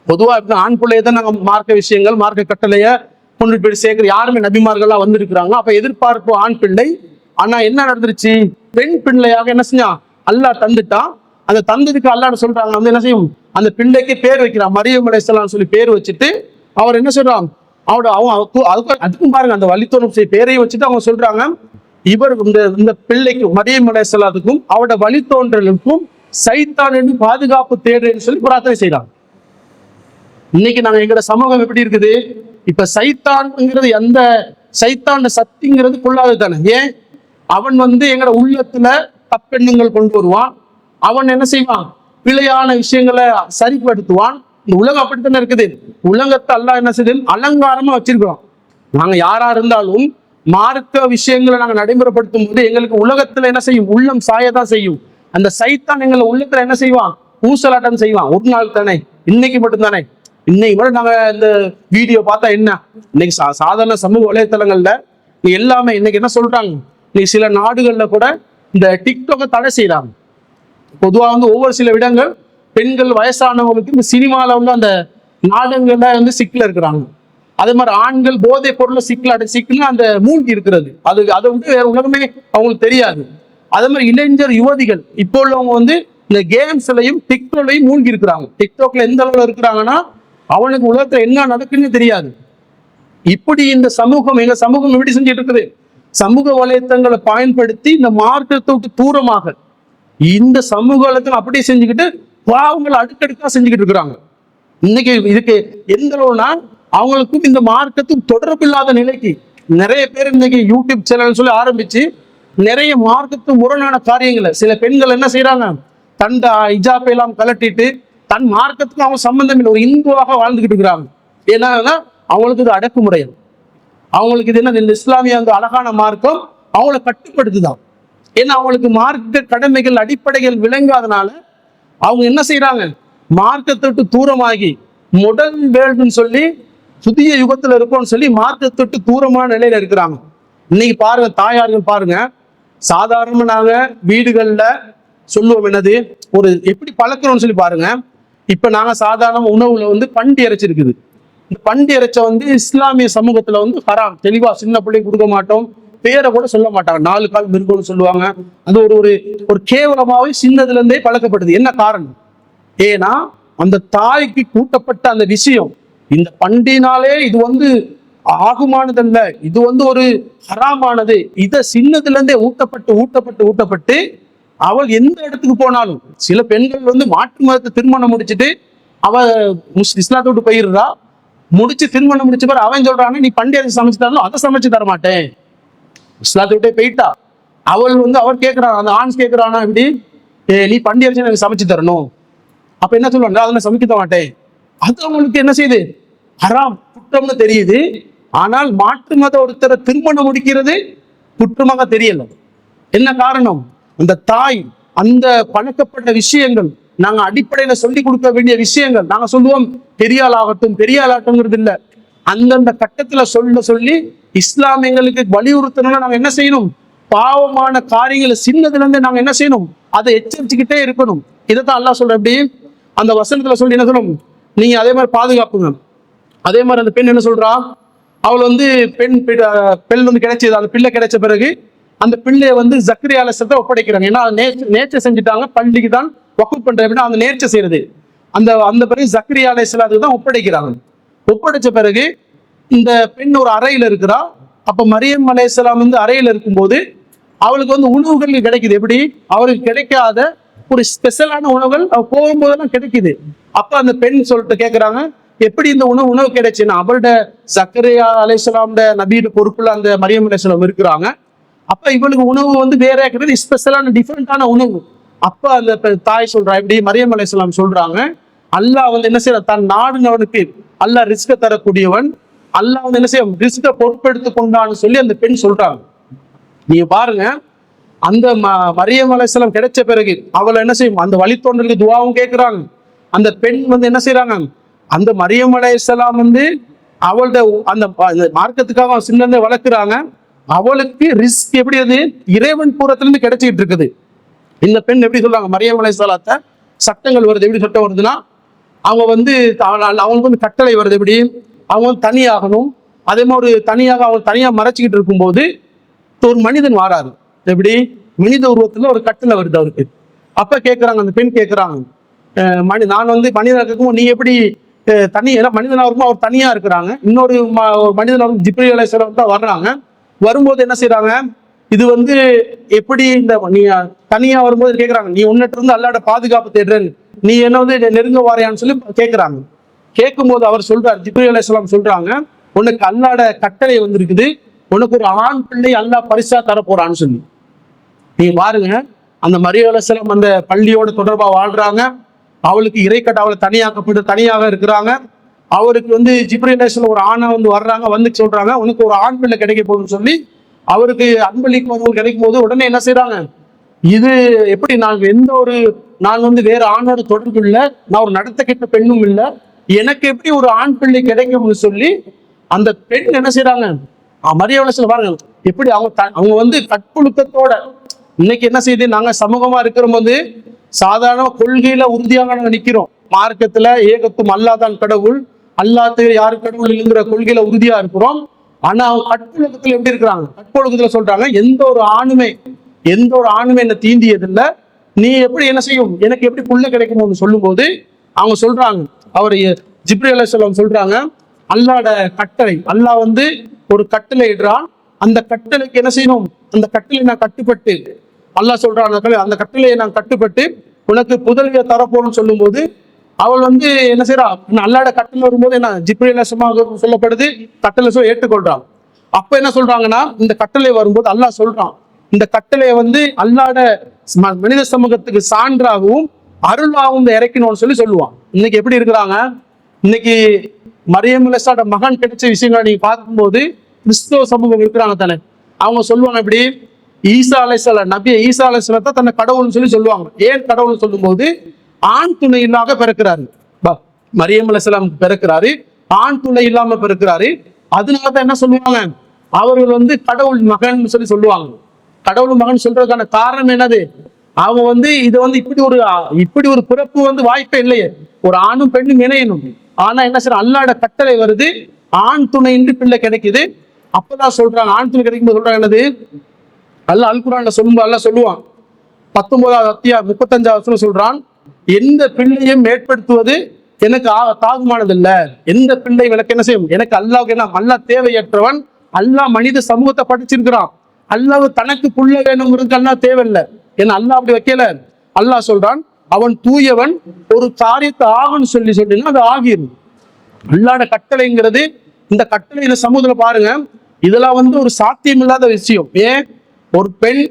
பொதுவா ஆண் பிள்ளையை தான் நாங்க மார்க்க விஷயங்கள், மார்க்க கட்டளைய கொண்டு போய் சேர்க்கிற யாருமே நபிமார்கள்லாம் வந்திருக்கிறாங்க. அப்ப எதிர்பார்ப்பு ஆண் பிள்ளை. ஆனா என்ன நடந்துருச்சு, பெண் பிள்ளையாக என்ன செஞ்சா அல்லாஹ் தந்துட்டான். அந்த தந்ததுக்கு அல்லாஹ் சொல்றாங்க, என்ன செய்யும், அந்த பிள்ளைக்கு பேர் வைக்கிறான், மரியம் அலைஹிஸ்ஸலாம் சொல்லி பேர் வச்சுட்டு அவர் என்ன சொல்றான், அதுக்கும் பாருங்க அந்த வழித்தோணும் பேரையும் வச்சுட்டு அவங்க சொல்றாங்க, இவர் இந்த பிள்ளைக்கு மரியம் அலைஹிஸ்ஸலாத்துக்கும் அவரோட வழித்தோன்றலுக்கும் சைத்தான் பாதுகாப்பு தேடுறேன்னு சொல்லி பிரார்த்தனை செய்யறாங்க. இன்னைக்கு நாங்க எங்களோட சமூகம் எப்படி இருக்குது, இப்ப சைத்தான்ங்கிறது எந்த சைத்தான் சக்திங்கிறது கொள்ளாது தானே. ஏன், அவன் எங்களோட உள்ளத்துல தப்பெண்ணங்கள் கொண்டு வருவான், அவன் என்ன செய்வான், பிழையான விஷயங்களை சரிப்படுத்துவான். இந்த உலகம் அப்படித்தானே இருக்குது. உலகத்தை அல்லாஹ் என்ன செய்து அலங்காரமா வச்சிருக்கிறோம். நாங்க யாரா இருந்தாலும் மார்க்க விஷயங்களை நாங்க நடைமுறைப்படுத்தும் போது எங்களுக்கு உலகத்துல என்ன செய்யும், உள்ளம் சாயதான் செய்யும். அந்த சைத்தான் எங்களை உள்ளத்துல என்ன செய்வான், ஊசலாட்டம் செய்வான். ஒரு நாள் தானே, இன்னைக்கு மட்டும் தானே, இன்னைக்கு மட்டும் நாங்க இந்த வீடியோ பார்த்தா என்ன, இன்னைக்கு சாதாரண சமூக வலைத்தளங்கள்ல எல்லாமே இன்னைக்கு என்ன சொல்றாங்க, இன்னைக்கு சில நாடுகள்ல கூட இந்த டிக்டாக்கை தடை செய்யறாங்க. பொதுவா ஒவ்வொரு சில இடங்கள் பெண்கள் வயசானவங்களுக்கு இந்த சினிமால அந்த நாடகங்கள்ல சிக்கல இருக்கிறாங்க. அதே மாதிரி ஆண்கள் போதை பொருளை சிக்கல அந்த மூழ்கி இருக்கிறது. அதை விட்டு வேற உலகமே அவங்களுக்கு தெரியாது. அதே மாதிரி இளைஞர் யுவதிகள் இப்போ உள்ளவங்க வந்து இந்த கேம்ஸ்லையும் டிக்டாக்லையும் மூழ்கி இருக்கிறாங்க. டிக்டாக்ல எந்த அளவுல இருக்கிறாங்கன்னா அவனுக்கு உலகத்துல என்ன நடக்குன்னு தெரியாது. இப்படி இந்த சமூகம், எங்க சமூகம் எப்படி செஞ்சுட்டு இருக்குது, சமூக வலைத்தளங்களை பயன்படுத்தி இந்த மார்க்கத்தை விட்டு தூரமாக இந்த சமூக வலைத்தளம் அப்படியே செஞ்சுக்கிட்டு பாவங்களை அடுக்கடுக்கா செஞ்சுக்கிட்டு இருக்கிறாங்க. இன்னைக்கு இதுக்கு எந்த அளவுனா அவங்களுக்கும் இந்த மார்க்கத்துக்கும் தொடர்பு இல்லாத நிலைக்கு நிறைய பேர் இன்னைக்கு யூடியூப் சேனல் சொல்லி ஆரம்பிச்சு நிறைய மார்க்கத்து முரணான காரியங்களை சில பெண்கள் என்ன செய்யறாங்க, தன் ஹிஜாபை எல்லாம் கலட்டிட்டு தன் மார்க்கத்துக்கு அவங்க சம்பந்தம் இல்லை, ஒரு இந்துவாக வாழ்ந்துகிட்டு இருக்கிறாங்க. ஏன்னா அவங்களுக்கு இது அடக்குமுறை, அவங்களுக்கு இது என்ன, இந்த இஸ்லாமிய அந்த அழகான மார்க்கம் அவங்களை கட்டுப்படுத்துதான். ஏன்னா அவங்களுக்கு மார்க்க கடமைகள் அடிப்படைகள் விளங்காதனால அவங்க என்ன செய்யறாங்க, மார்க்கத்தொட்டு தூரமாகி முதல் வேல்டுன்னு சொல்லி புதிய யுகத்துல இருக்கோம்னு சொல்லி மார்க்கத்தொட்டு தூரமான நிலையில இருக்கிறாங்க. இன்னைக்கு பாருங்க, தாயார்கள் பாருங்க, சாதாரண நாங்க வீடுகள்ல சொல்லுவோம் என்னது, ஒரு எப்படி பழக்கிறோம்னு சொல்லி பாருங்க. இப்ப நாங்க சாதாரண உணவுல வந்து பண்டி இறைச்சி இருக்குது. இந்த பண்டி இறைச்ச வந்து இஸ்லாமிய சமூகத்துல வந்து ஹராம், தெளிவா சின்ன பிள்ளைங்க கொடுக்க மாட்டோம், பேரை கூட சொல்ல மாட்டாங்க, 4 கால் மிருகம்னு சொல்லுவாங்க. அது ஒரு கேவலமாவே சின்னதுல இருந்தே பழக்கப்படுது. என்ன காரணம்? ஏன்னா அந்த தாய்க்கு கூட்டப்பட்ட அந்த விஷயம், இந்த பண்டினாலே இது வந்து ஆகுமானதல்ல, இது வந்து ஒரு ஹராமானது, இதை சின்னதுல இருந்தே ஊட்டப்பட்டு அவள் எந்த இடத்துக்கு போனாலும், சில பெண்கள் வந்து மாற்று மதத்தை திருமணம் முடிச்சுட்டு அவ இஸ்லாத்தை விட்டு போயிடுறா, முடிச்சு திருமணம் முடிச்ச பிறகு அவன் சொல்றாங்க நீ பண்டிகை சமைச்சு தரணும், அதை சமைச்சு தர மாட்டேன், இஸ்லாத்தை விட்டே போயிட்டா. அவள் வந்து அவர் கேட்கிறான், அந்த ஆண் கேட்கிறானா, இப்படி நீ பண்டிகை எனக்கு சமைச்சு தரணும். அப்ப என்ன சொல்லுவாங்க, அதை சமைக்க தர மாட்டேன். அது அவங்களுக்கு என்ன செய்யுது, ஹராம் குற்றம்னு தெரியுது. ஆனால் மாற்று மத ஒருத்தரை திருமணம் முடிக்கிறது குற்றமாக தெரியல. என்ன காரணம்? அந்த தாய் அந்த பழக்கப்பட்ட விஷயங்கள், நாங்க அடிப்படையில சொல்லி கொடுக்க வேண்டிய விஷயங்கள், நாங்க சொல்லுவோம் பெரியாள் ஆகட்டும்ங்கிறது இல்ல, அந்தந்த கட்டத்துல சொல்லி இஸ்லாமியங்களுக்கு வலியுறுத்தணும்னா நாங்க என்ன செய்யணும், பாவமான காரியங்களை சின்னதுல இருந்து நாங்க என்ன செய்யணும், அதை எச்சரிச்சுக்கிட்டே இருக்கணும். இதைத்தான் அல்லாஹ் சொல்ற, எப்படி அந்த வசனத்துல சொல்லி என்ன சொல்லணும், நீங்க அதே மாதிரி பாதுகாப்புங்க. அதே மாதிரி அந்த பெண் என்ன சொல்றா, அவள் வந்து பெண் வந்து கிடைச்சது, அந்த பிள்ளை கிடைச்ச பிறகு அந்த பிள்ளைய வந்து ஜக்கரியா அலைஹிஸ்ஸலாத்தை ஒப்படைக்கிறாங்க. ஏன்னா நேர்ச்சை செஞ்சுட்டாங்க, பள்ளிக்கு தான் வக்ஃப் பண்ற அப்படின்னா அந்த நேர்ச்சை செய்யறது, அந்த பிறகு ஜக்கரியா அலைஹிஸ்ஸலாத்துக்கு தான் ஒப்படைக்கிறாங்க. ஒப்படைச்ச பிறகு இந்த பெண் ஒரு அறையில இருக்கிறா. அப்ப மரியம் அலைஹிஸ்ஸலாம் வந்து அறையில இருக்கும்போது அவளுக்கு வந்து உணவுகள் கிடைக்குது. எப்படி அவளுக்கு கிடைக்காத ஒரு ஸ்பெஷலான உணவுகள் அவ போகும்போதெல்லாம் கிடைக்குது. அப்ப அந்த பெண் சொல்லிட்டு கேட்கிறாங்க, எப்படி இந்த உணவு கிடைச்சுன்னா, அவளோட ஜக்கரியா அலைஹிஸ்ஸலாம்ட நபியோட பொறுப்புல அந்த மரியம் அலைஹிஸ்ஸலாம் இருக்கிறாங்க. அப்ப இவளுக்கு உணவு வந்து வேற கிடையாது, ஸ்பெஷலான டிஃபரெண்டான உணவு. அப்ப அந்த தாய் சொல்றா, இப்படி மரியம் அலைஹிஸ்ஸலாம் சொல்றாங்க, அல்லாஹ் வந்து என்ன செய்யற, தன் நாடுனவனுக்கு அல்லாஹ் ரிஸ்க தரக்கூடியவன், அல்லாஹ் வந்து என்ன செய்ய ரிஸ்க பொறுப்பெடுத்து கொண்டான்னு சொல்லி அந்த பெண் சொல்றாங்க. நீங்க பாருங்க, அந்த மரியம் அலைஹிஸ்ஸலாம் கிடைச்ச பிறகு அவளை என்ன செய்யும், அந்த வழித்தோன்றலுக்கு துவாவும் கேட்கிறாங்க. அந்த பெண் வந்து என்ன செய்யறாங்க, அந்த மரியம் அலைஹிஸ்ஸலாம் வந்து அவளோட அந்த மார்க்கத்துக்காக சின்னதை வளர்க்குறாங்க. அவளுக்கு ரிஸ்க் எப்படி, அது இறைவன் பூரத்திலிருந்து கிடைச்சிட்டு இருக்குது. இந்த பெண் எப்படி சொல்றாங்க, மரியம் அலைஹிஸ்ஸலாத்தை சட்டங்கள் வருது, எப்படி சட்டம் வருதுன்னா, அவங்க வந்து அவங்களுக்கு வந்து கட்டளை வருது, எப்படி அவங்க வந்து தனியாகணும். அதே மாதிரி தனியாக அவங்க தனியா மறைச்சிக்கிட்டு இருக்கும்போது ஒரு மனிதன் வாராரு, எப்படி மனித உருவத்துல ஒரு கட்டளை வருது அவருக்கு. அப்ப கேட்கிறாங்க, அந்த பெண் கேட்கிறாங்க, நான் வந்து மனிதனாக இருக்கும், நீ எப்படி தனியா மனிதனாக இருக்கும், அவர் தனியா இருக்கிறாங்க, இன்னொரு மனிதனாக ஜிப்ரீல் அலைஹிஸ்ஸலாம் தான் வர்றாங்க. வரும்போது என்ன செய்யறாங்க, இது வந்து எப்படி இந்த நீ தனியா வரும்போது கேட்கறாங்க, நீ உன்னிட்ட இருந்து அல்லாஹ்வோட பாதுகாப்பு தேடுறேன், நீ என்ன வந்து நெருங்க வாரியான்னு சொல்லி கேட்கிறாங்க. கேட்கும்போது அவர் சொல்றாரு, ஜிப்ரீல் அலைஹிஸ்ஸலாம் சொல்றாங்க, உனக்கு அல்லாஹ்வோட கட்டளை வந்திருக்குது, உனக்கு ஒரு ஆண் பிள்ளை அல்லாஹ் பரிசா தர போறான்னு சொல்லி. நீங்க பாருங்க, அந்த மரியம் அலைஹிஸ்ஸலாம் அந்த பள்ளியோட தொடர்பா வாழ்றாங்க. அவளுக்கு இறைக்கட்ட அவளை தனியாக இருக்கிறாங்க. அவருக்கு வந்து ஜிப்ரீல் அலைஹிஸ்ஸலாம் ஒரு ஆணா வந்து வர்றாங்க, வந்து சொல்றாங்க உனக்கு ஒரு ஆண் பிள்ளை கிடைக்க போகுதுன்னு சொல்லி அவருக்கு அன்பளிக்கும் கிடைக்கும் போது உடனே என்ன செய்யறாங்க, இது எப்படி நான் வந்து வேற ஆணோட தொடர்பு இல்லை, நான் ஒரு நடத்த கெட்ட பெண்ணும் இல்லை, எனக்கு எப்படி ஒரு ஆண் பிள்ளை கிடைக்கும்னு சொல்லி அந்த பெண் என்ன செய்யறாங்க, மரியம் அலைஹிஸ்ஸலாம் பாருங்க எப்படி அவங்க வந்து கற்புழுக்கத்தோட. இன்னைக்கு என்ன செய்யுது, நாங்க சமூகமா இருக்கிற போது சாதாரண கொள்கையில உறுதியாக நாங்க நிக்கிறோம், மார்க்கத்துல ஏகத்துவம் அல்லாஹ் தான் கடவுள், அல்லாஹ் யாரு கடவுள் இல்லைங்கிற கொள்கையில உறுதியா இருக்கிறோம். ஆனா கற்பொழுக்கத்துல எப்படி இருக்கிறாங்க? கற்பொழுக்கத்துல சொல்றாங்க, எந்த ஒரு ஆணுமே என்ன தீண்டியது இல்ல, நீ எப்படி என்ன செய்யும், எனக்கு எப்படி புள்ள கிடைக்கும்னு சொல்லும் போது அவங்க சொல்றாங்க, அவர் ஜிப்ரீல் அலைஹிஸ்ஸலாம் சொல்றாங்க, அல்லாஹ்வோட கட்டளை, அல்லாஹ் வந்து ஒரு கட்டளை இடுறான், அந்த கட்டளைக்கு என்ன செய்யணும், அந்த கட்டளை நான் கட்டுப்பட்டு, அல்லாஹ் சொல்றான் அந்த கட்டளையை நான் கட்டுப்பட்டு உனக்கு புதல்வியை தரப்போன்னு சொல்லும் போது அவள் வந்து என்ன செய்யறா, அல்லாஹ்வோட கட்டளை வரும்போது என்ன ஜிப்ரீல் அலைஹிஸ்ஸலாம் சொல்லப்படுது, கட்டளை ஏற்றுக்கொள்றான். அப்ப என்ன சொல்றாங்கன்னா, இந்த கட்டளை வரும்போது அல்லாஹ் சொல்றான், இந்த கட்டளையை வந்து அல்லாஹ்வோட மனித சமூகத்துக்கு சான்றாகவும் அருளாகவும் இறக்கணும்னு சொல்லுவான். இன்னைக்கு எப்படி இருக்கிறாங்க, இன்னைக்கு மரியம் அலைஹிஸ்ஸலாமோட மகன் கிடைச்ச விஷயங்களை நீங்க பார்க்கும்போது கிறிஸ்தவ சமூகம் இருக்கிறாங்க தானே, அவங்க சொல்லுவாங்க எப்படி, ஈசா அலைஹிஸ்ஸலாம், நபி ஈசா அலைஹிஸ்ஸலாத்தை தன்னை கடவுள்னு சொல்லுவாங்க. ஏன் கடவுள்னு சொல்லும் போது ஆண் துணை இல்லாம பிறக்கிறாரு, மரியம் அலைஹிஸ்ஸலாம் பிறக்கிறாரு, ஆண் துணை இல்லாம பிறக்கிறாரு. அதனாலதான் என்ன சொல்லுவாங்க, அவர்கள் வந்து கடவுள் மகன் சொல்லுவாங்க. கடவுள் மகன் சொல்றதுக்கான காரணம் என்னது, அவங்க வந்து இது வந்து இப்படி ஒரு பிறப்பு வந்து வாய்ப்பே இல்லையே, ஒரு ஆணும் பெண்ணும் இணையணும். ஆனா என்ன செய்ய, அல்லாஹ்வோட கட்டளை வருது, ஆண் துணையின்றி பிள்ளை கிடைக்குது. அப்பதான் சொல்றாங்க, ஆண் துணை கிடைக்கும்போது சொல்றாங்க என்னது, அல்லாஹ் அல் குர்ஆன்ல சொல்லும்போது அல்லாஹ் சொல்லுவான், 19வது அத்தியாயம் 35வது சொல்றான், எந்த பிள்ளையும் ஏற்படுத்துவது எனக்கு தாகுமானது இல்ல, எந்த பிள்ளை எனக்கு என்ன செய்யும், எனக்கு அல்லாஹ்வுக்கு என்ன, அல்லாஹ் தேவையற்றவன், அல்லாஹ் மனித சமூகத்தை படிச்சிருக்கிறான், அல்லாஹ் தனக்கு புள்ள வேணுங்கிறதுக்கு அல்லாஹ் தேவையில்லை, ஏன்னா அல்லாஹ் அப்படி வைக்கல. அல்லாஹ் சொல்றான், அவன் தூயவன், ஒரு காரியத்தை ஆகுன்னு சொல்லினா அது ஆகிரும். அல்லாஹ்வோட கட்டளைங்கிறது, இந்த கட்டளை இந்த சமூகத்துல பாருங்க, இதெல்லாம் வந்து ஒரு சாத்தியம் இல்லாத விஷயம். ஏன், ஒரு பெண்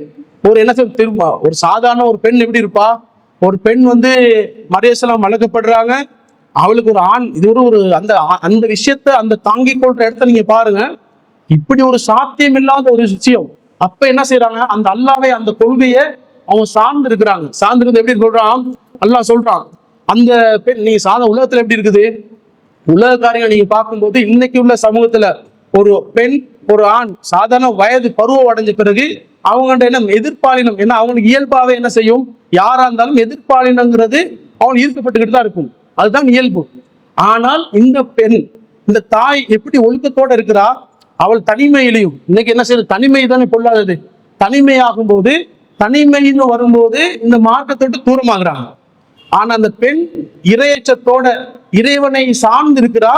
ஒரு என்ன செய்ய திரும்ப, ஒரு சாதாரண ஒரு பெண் எப்படி இருப்பா, ஒரு பெண் வந்து மரியசலாம் வளர்க்கப்படுறாங்க, அவளுக்கு ஒரு ஆண், இது ஒரு அந்த விஷயத்த அந்த தாங்கிக் கொள்ற இடத்த நீங்க பாருங்க, இப்படி ஒரு சாத்தியம் இல்லாத ஒரு விஷயம். அப்ப என்ன செய்யறாங்க, அந்த அல்லாஹ்வை அந்த கொள்கையை அவங்க சார்ந்து இருக்கிறாங்க. சார்ந்து எப்படி சொல்றான், அல்லாஹ் சொல்றான், அந்த பெண் நீங்க சாதாரண உலகத்துல எப்படி இருக்குது, உலக காரியங்கள் நீங்க பார்க்கும்போது இன்னைக்கு உள்ள சமூகத்துல ஒரு பெண் ஒரு ஆண் சாதாரண வயது பருவம் அடைஞ்ச பிறகு அவங்கள்ட்ட என்ன எதிர்பாலினம், ஏன்னா அவங்களுக்கு இயல்பாவே என்ன செய்யும், யாரா இருந்தாலும் எதிர்பாலினங்கிறது அவங்க ஈர்க்கப்பட்டுக்கிட்டு தான் இருக்கும், அதுதான் இயல்பு. ஆனால் இந்த பெண், இந்த தாய் எப்படி ஒழுக்கத்தோட இருக்கிறா, அவள் தனிமையிலையும், இன்னைக்கு என்ன செய்யுது, தனிமை தானே பொல்லாதது, தனிமையாகும் போது, தனிமைன்னு வரும்போது இந்த மார்க்கத்தோடு தூரமாகறாங்க. ஆனா அந்த பெண் இறையச்சத்தோட இறைவனை சார்ந்து இருக்கிறா,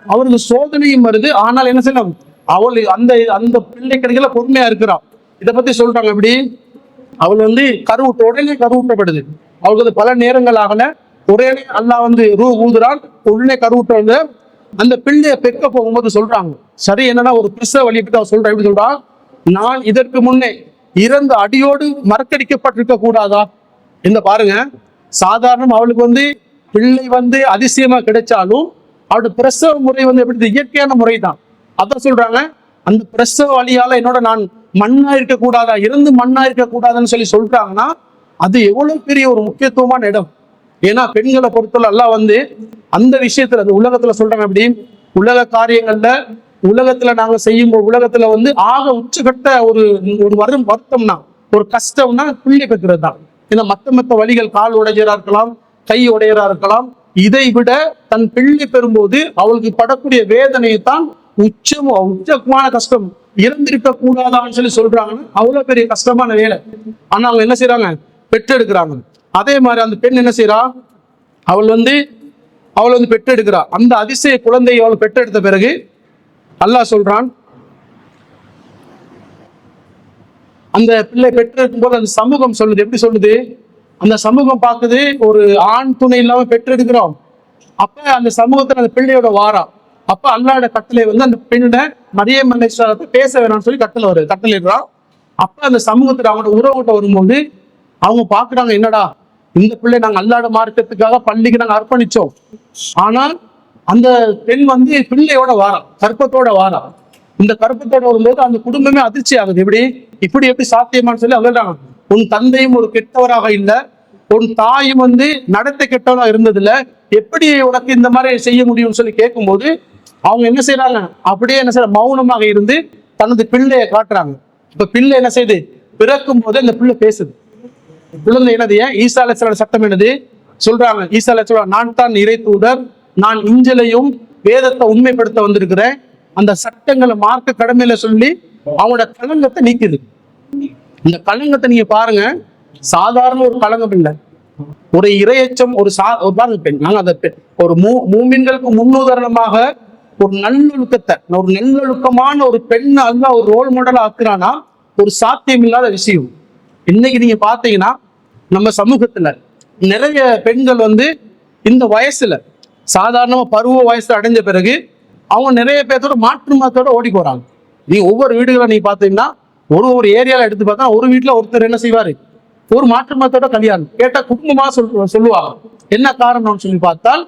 அவருக்கு சோதனையும் வருது, ஆனால் என்ன செய்யணும், அவள் அந்த பிள்ளை கிடைக்கல பொறுமையா இருக்கிறா. இதை பத்தி சொல்றாங்க எப்படி, அவள் வந்து உடனே கருவூட்டப்படுது, அவளுக்கு அது பல நேரங்கள் ஆகல, ஒரே அல்லாஹ் வந்து ஊதுறான், உடனே கருவூட்ட அந்த பிள்ளைய பெக்க போகும்போது சொல்றாங்க, சரி என்னன்னா ஒரு பிரசவ வழி பற்றி அவள் சொல்றா, எப்படி சொல்றா, நான் இதற்கு முன்னே இறந்த அடியோடு மறக்கடிக்கப்பட்டிருக்க கூடாதா, இந்த பாருங்க, சாதாரண அவளுக்கு வந்து பிள்ளை வந்து அதிசயமா கிடைச்சாலும் அவருடைய பிரசவ முறை வந்து எப்படி இயற்கையான முறை தான். அதான் சொல்றாங்க, அந்த பிரசவ வழியால என்னோட நான் மண்ணா இருக்க கூடாதா, இறந்து மண்ணா இருக்க கூடாதுன்னு சொல்றாங்கன்னா அது எவ்வளவு பெரிய ஒரு முக்கியத்துவமான இடம். ஏன்னா பெண்களை பொறுத்தவரை எல்லாம் வந்து அந்த விஷயத்துல அந்த உலகத்துல சொல்றாங்க, அப்படி உலக காரியங்கள்ல உலகத்துல நாங்க செய்யும்போது உலகத்துல வந்து ஆக உச்சகட்ட ஒரு வருத்தம்னா ஒரு கஷ்டம்னா பிள்ளை பெற்றது தான். ஏன்னா மத்த வழிகள், கால் உடையரா இருக்கலாம், கை உடையரா இருக்கலாம், இதை விட தன் பிள்ளை பெறும்போது அவளுக்கு படக்கூடிய வேதனையை தான் உச்சமான கஷ்டம், இறந்திருக்க கூடாதான்னு சொல்றாங்கன்னா அவ்வளவு பெரிய கஷ்டமான வேலை. ஆனா அவங்க என்ன செய்யறாங்க, பெற்றெடுக்கிறாங்க. அதே மாதிரி அந்த பெண் என்ன செய்யறா, அவள் வந்து பெற்றெடுக்கிறா. அந்த அதிசய குழந்தையை அவள் பெற்றெடுத்த பிறகு அல்லாஹ் சொல்றான், அந்த பிள்ளை பெற்றெடுக்கும் போது அந்த சமூகம் சொல்லுது, எப்படி சொல்லுது, அந்த சமூகம் பார்க்குது, ஒரு ஆண் துணை இல்லாம பெற்றெடுக்கிறோம். அப்ப அந்த சமூகத்துல அந்த பிள்ளையோட வாரா, அப்ப அல்லாஹ்வோட கட்டளை வந்து அந்த பெண்ணை மரியம் அலைஹிஸ்ஸலாத்தை பேச வேணாம்னு சொல்லி கட்டளையிடுறான். அப்ப அந்த சமூகத்துல அவங்களோட உறவுகிட்ட வரும்போது அவங்க பாக்குறாங்க, என்னடா இந்த பிள்ளை நாங்க அல்லாஹ்வோட மார்க்கத்துக்காக பள்ளிக்கு நாங்க அர்ப்பணிச்சோம், ஆனால் அந்த பெண் வந்து பிள்ளையோட வாரா, கற்பத்தோட வாரா. இந்த கற்பத்தோட வரும்போது அந்த குடும்பமே அதிர்ச்சி ஆகுது, இப்படி சாத்தியமானு சொல்லி அழுறாங்க. உன் தந்தையும் ஒரு கெட்டவராக இல்லை, உன் தாயும் வந்து நடத்தை கெட்டவராக இருந்ததுல, எப்படி உனக்கு இந்த மாதிரி செய்ய முடியும்னு சொல்லி கேட்கும்போது அவங்க என்ன செய்யறாங்க, அப்படியே என்ன செய்யற மௌனமாக இருந்து தனது பிள்ளையை காட்டுறாங்க. இப்ப பிள்ளை என்ன செய்யுது, பிறக்கும் போது இந்த பிள்ளை பேசுது. குழந்தை என்னது, ஈசா அலைஹிஸ்ஸலாம் சட்டம் என்னது சொல்றாங்க, ஈசா அலைஹிஸ்ஸலாம் நான் தான் இறை தூதர், நான் இஞ்சலையும் வேதத்தை உண்மைப்படுத்த வந்திருக்கிற அந்த சட்டங்களை மார்க்க கடமையில சொல்லி அவங்களோட களங்கத்தை நீக்குது. இந்த களங்கத்தை நீங்க பாருங்க, சாதாரண ஒரு களங்கம் இல்லை, ஒரு இரையச்சம், ஒரு பாருங்க பெண். நாங்க அந்த ஒரு மூமின்களுக்கு முன்னுதாரணமாக ஒரு நல்லொழுக்கத்தை, ஒரு நல்லொழுக்கமான ஒரு பெண்ணை அல்ல ஒரு ரோல் மாடலா ஆக்குறானா ஒரு சாத்தியம் இல்லாத விஷயம். இன்னைக்கு நீங்க பாத்தீங்கன்னா நம்ம சமூகத்துல நிறைய பெண்கள் வந்து இந்த வயசுல சாதாரணமா பருவ வயசு அடைஞ்ச பிறகு அவங்க நிறைய பேர்த்தோட மாற்று மதத்தோட ஓடி போறாங்க. நீ ஒவ்வொரு வீடுகளை நீ பாத்தீங்கன்னா ஒரு ஏரியால எடுத்து பார்த்தா ஒரு வீட்டுல ஒருத்தர் என்ன செய்வாரு, ஒரு மாற்று மதத்தோட கல்யாணம் கேட்டா குடும்பமா சொல்லுவாங்க. என்ன காரணம்னு சொல்லி பார்த்தால்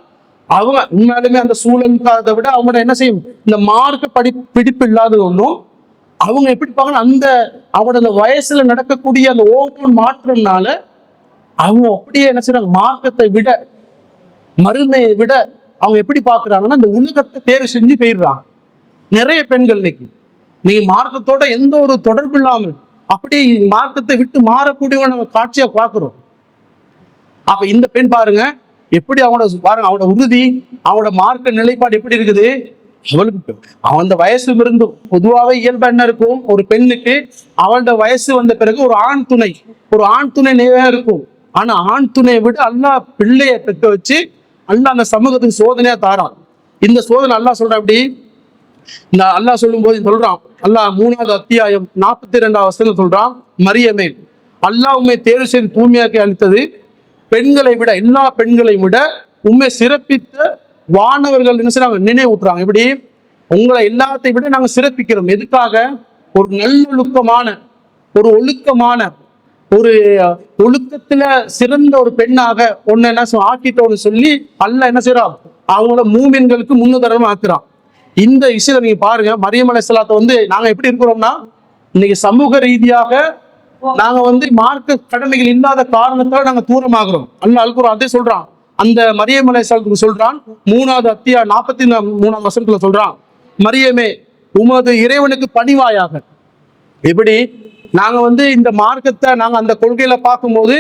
அவங்க உண்மையாலுமே அந்த சூழலுக்காக விட அவங்க என்ன செய்யும், இந்த மார்க்க பிடிப்பு இல்லாத ஒன்றும் அவங்க எப்படி பார்க்கணும், அந்த அவங்களோட அந்த வயசுல நடக்கக்கூடிய அந்த ஓப்பன் மாற்றம்னால அவங்க அப்படியே என்ன செய்யறாங்க, மார்க்கத்தை விட மறுமையை விட அவங்க எப்படி பாக்குறாங்கன்னா இந்த உலகத்தை தேர்வு செஞ்சு போயிடுறாங்க. நிறைய பெண்கள் இன்னைக்கு நீங்க மார்க்கத்தோட எந்த ஒரு தொடர்பு இல்லாமல் அப்படியே மார்க்கத்தை விட்டு மாறக்கூடிய நம்ம காட்சியா பார்க்கிறோம். அப்ப இந்த பெண் பாருங்க எப்படி அவங்களோட பாருங்க, அவனோட உறுதி, அவனோட மார்க்க நிலைப்பாடு எப்படி இருக்குது. அவளுக்கு அவன் வயசு இருந்து பொதுவாகவே இயல்பா என்ன இருக்கும், ஒரு பெண்ணுக்கு அவளோட வயசு வந்த பிறகு ஒரு ஆண் துணை நிறைய இருக்கும். ஆனா ஆண் துணையை விட அல்லாஹ் பிள்ளைய பெற்ற வச்சு அல்லாஹ் அந்த சமூகத்துக்கு சோதனையா தாரான். இந்த சோதனை அல்லாஹ் சொல்ற அப்படி இந்த அல்லாஹ் சொல்லும் போது சொல்றான், அல்லாஹ் 3வது அத்தியாயம் 42வது வசனம் சொல்றான், மரியமே அல்லாஹ் உண்மை தேர்வு செய்து தூய்மையாக்கி அளித்தது பெண்களை விட, எல்லா பெண்களையும் விட உண்மை சிறப்பித்த வானவர்கள் என்ன செய்றாங்க, நினைவூட்டுறாங்க. இப்படி உங்களை எல்லாத்தையும் விட நாங்க சிறப்பிக்கிறோம். எதுக்காக, ஒரு நல்லொழுக்கமான ஒரு ஒழுக்கமான ஒரு ஒழுக்கத்துல சிறந்த ஒரு பெண்ணாக ஒன்னு என்ன ஆக்கிட்டோன்னு சொல்லி அல்லாஹ் என்ன செய்யறான், அவங்கள மூமின்களுக்கு முன்னுதாரணமா ஆக்குறான். இந்த விஷயத்தை நீங்க பாருங்க, மரியம் அலைஹிஸ்ஸலாத்தை நாங்க எப்படி இருக்கிறோம்னா இன்னைக்கு சமூக ரீதியாக நாங்க மார்க்க கடமைகள் இல்லாத காரணத்தால நாங்க தூரமாகிறோம். அல்லாஹ் அல்குர்ஆன் அதே சொல்றான், அந்த மரியம் அலைஹிஸ்ஸலாத்துக்கு சொல்றான் 3வது அத்தியாயம் 43வது வசனத்துல சொல்றான், மரியமே உமது இறைவனுக்கு பணிவாயாக. எப்படி நாங்க இந்த மார்க்கத்தை நாங்க அந்த கொள்கையில பார்க்கும்போது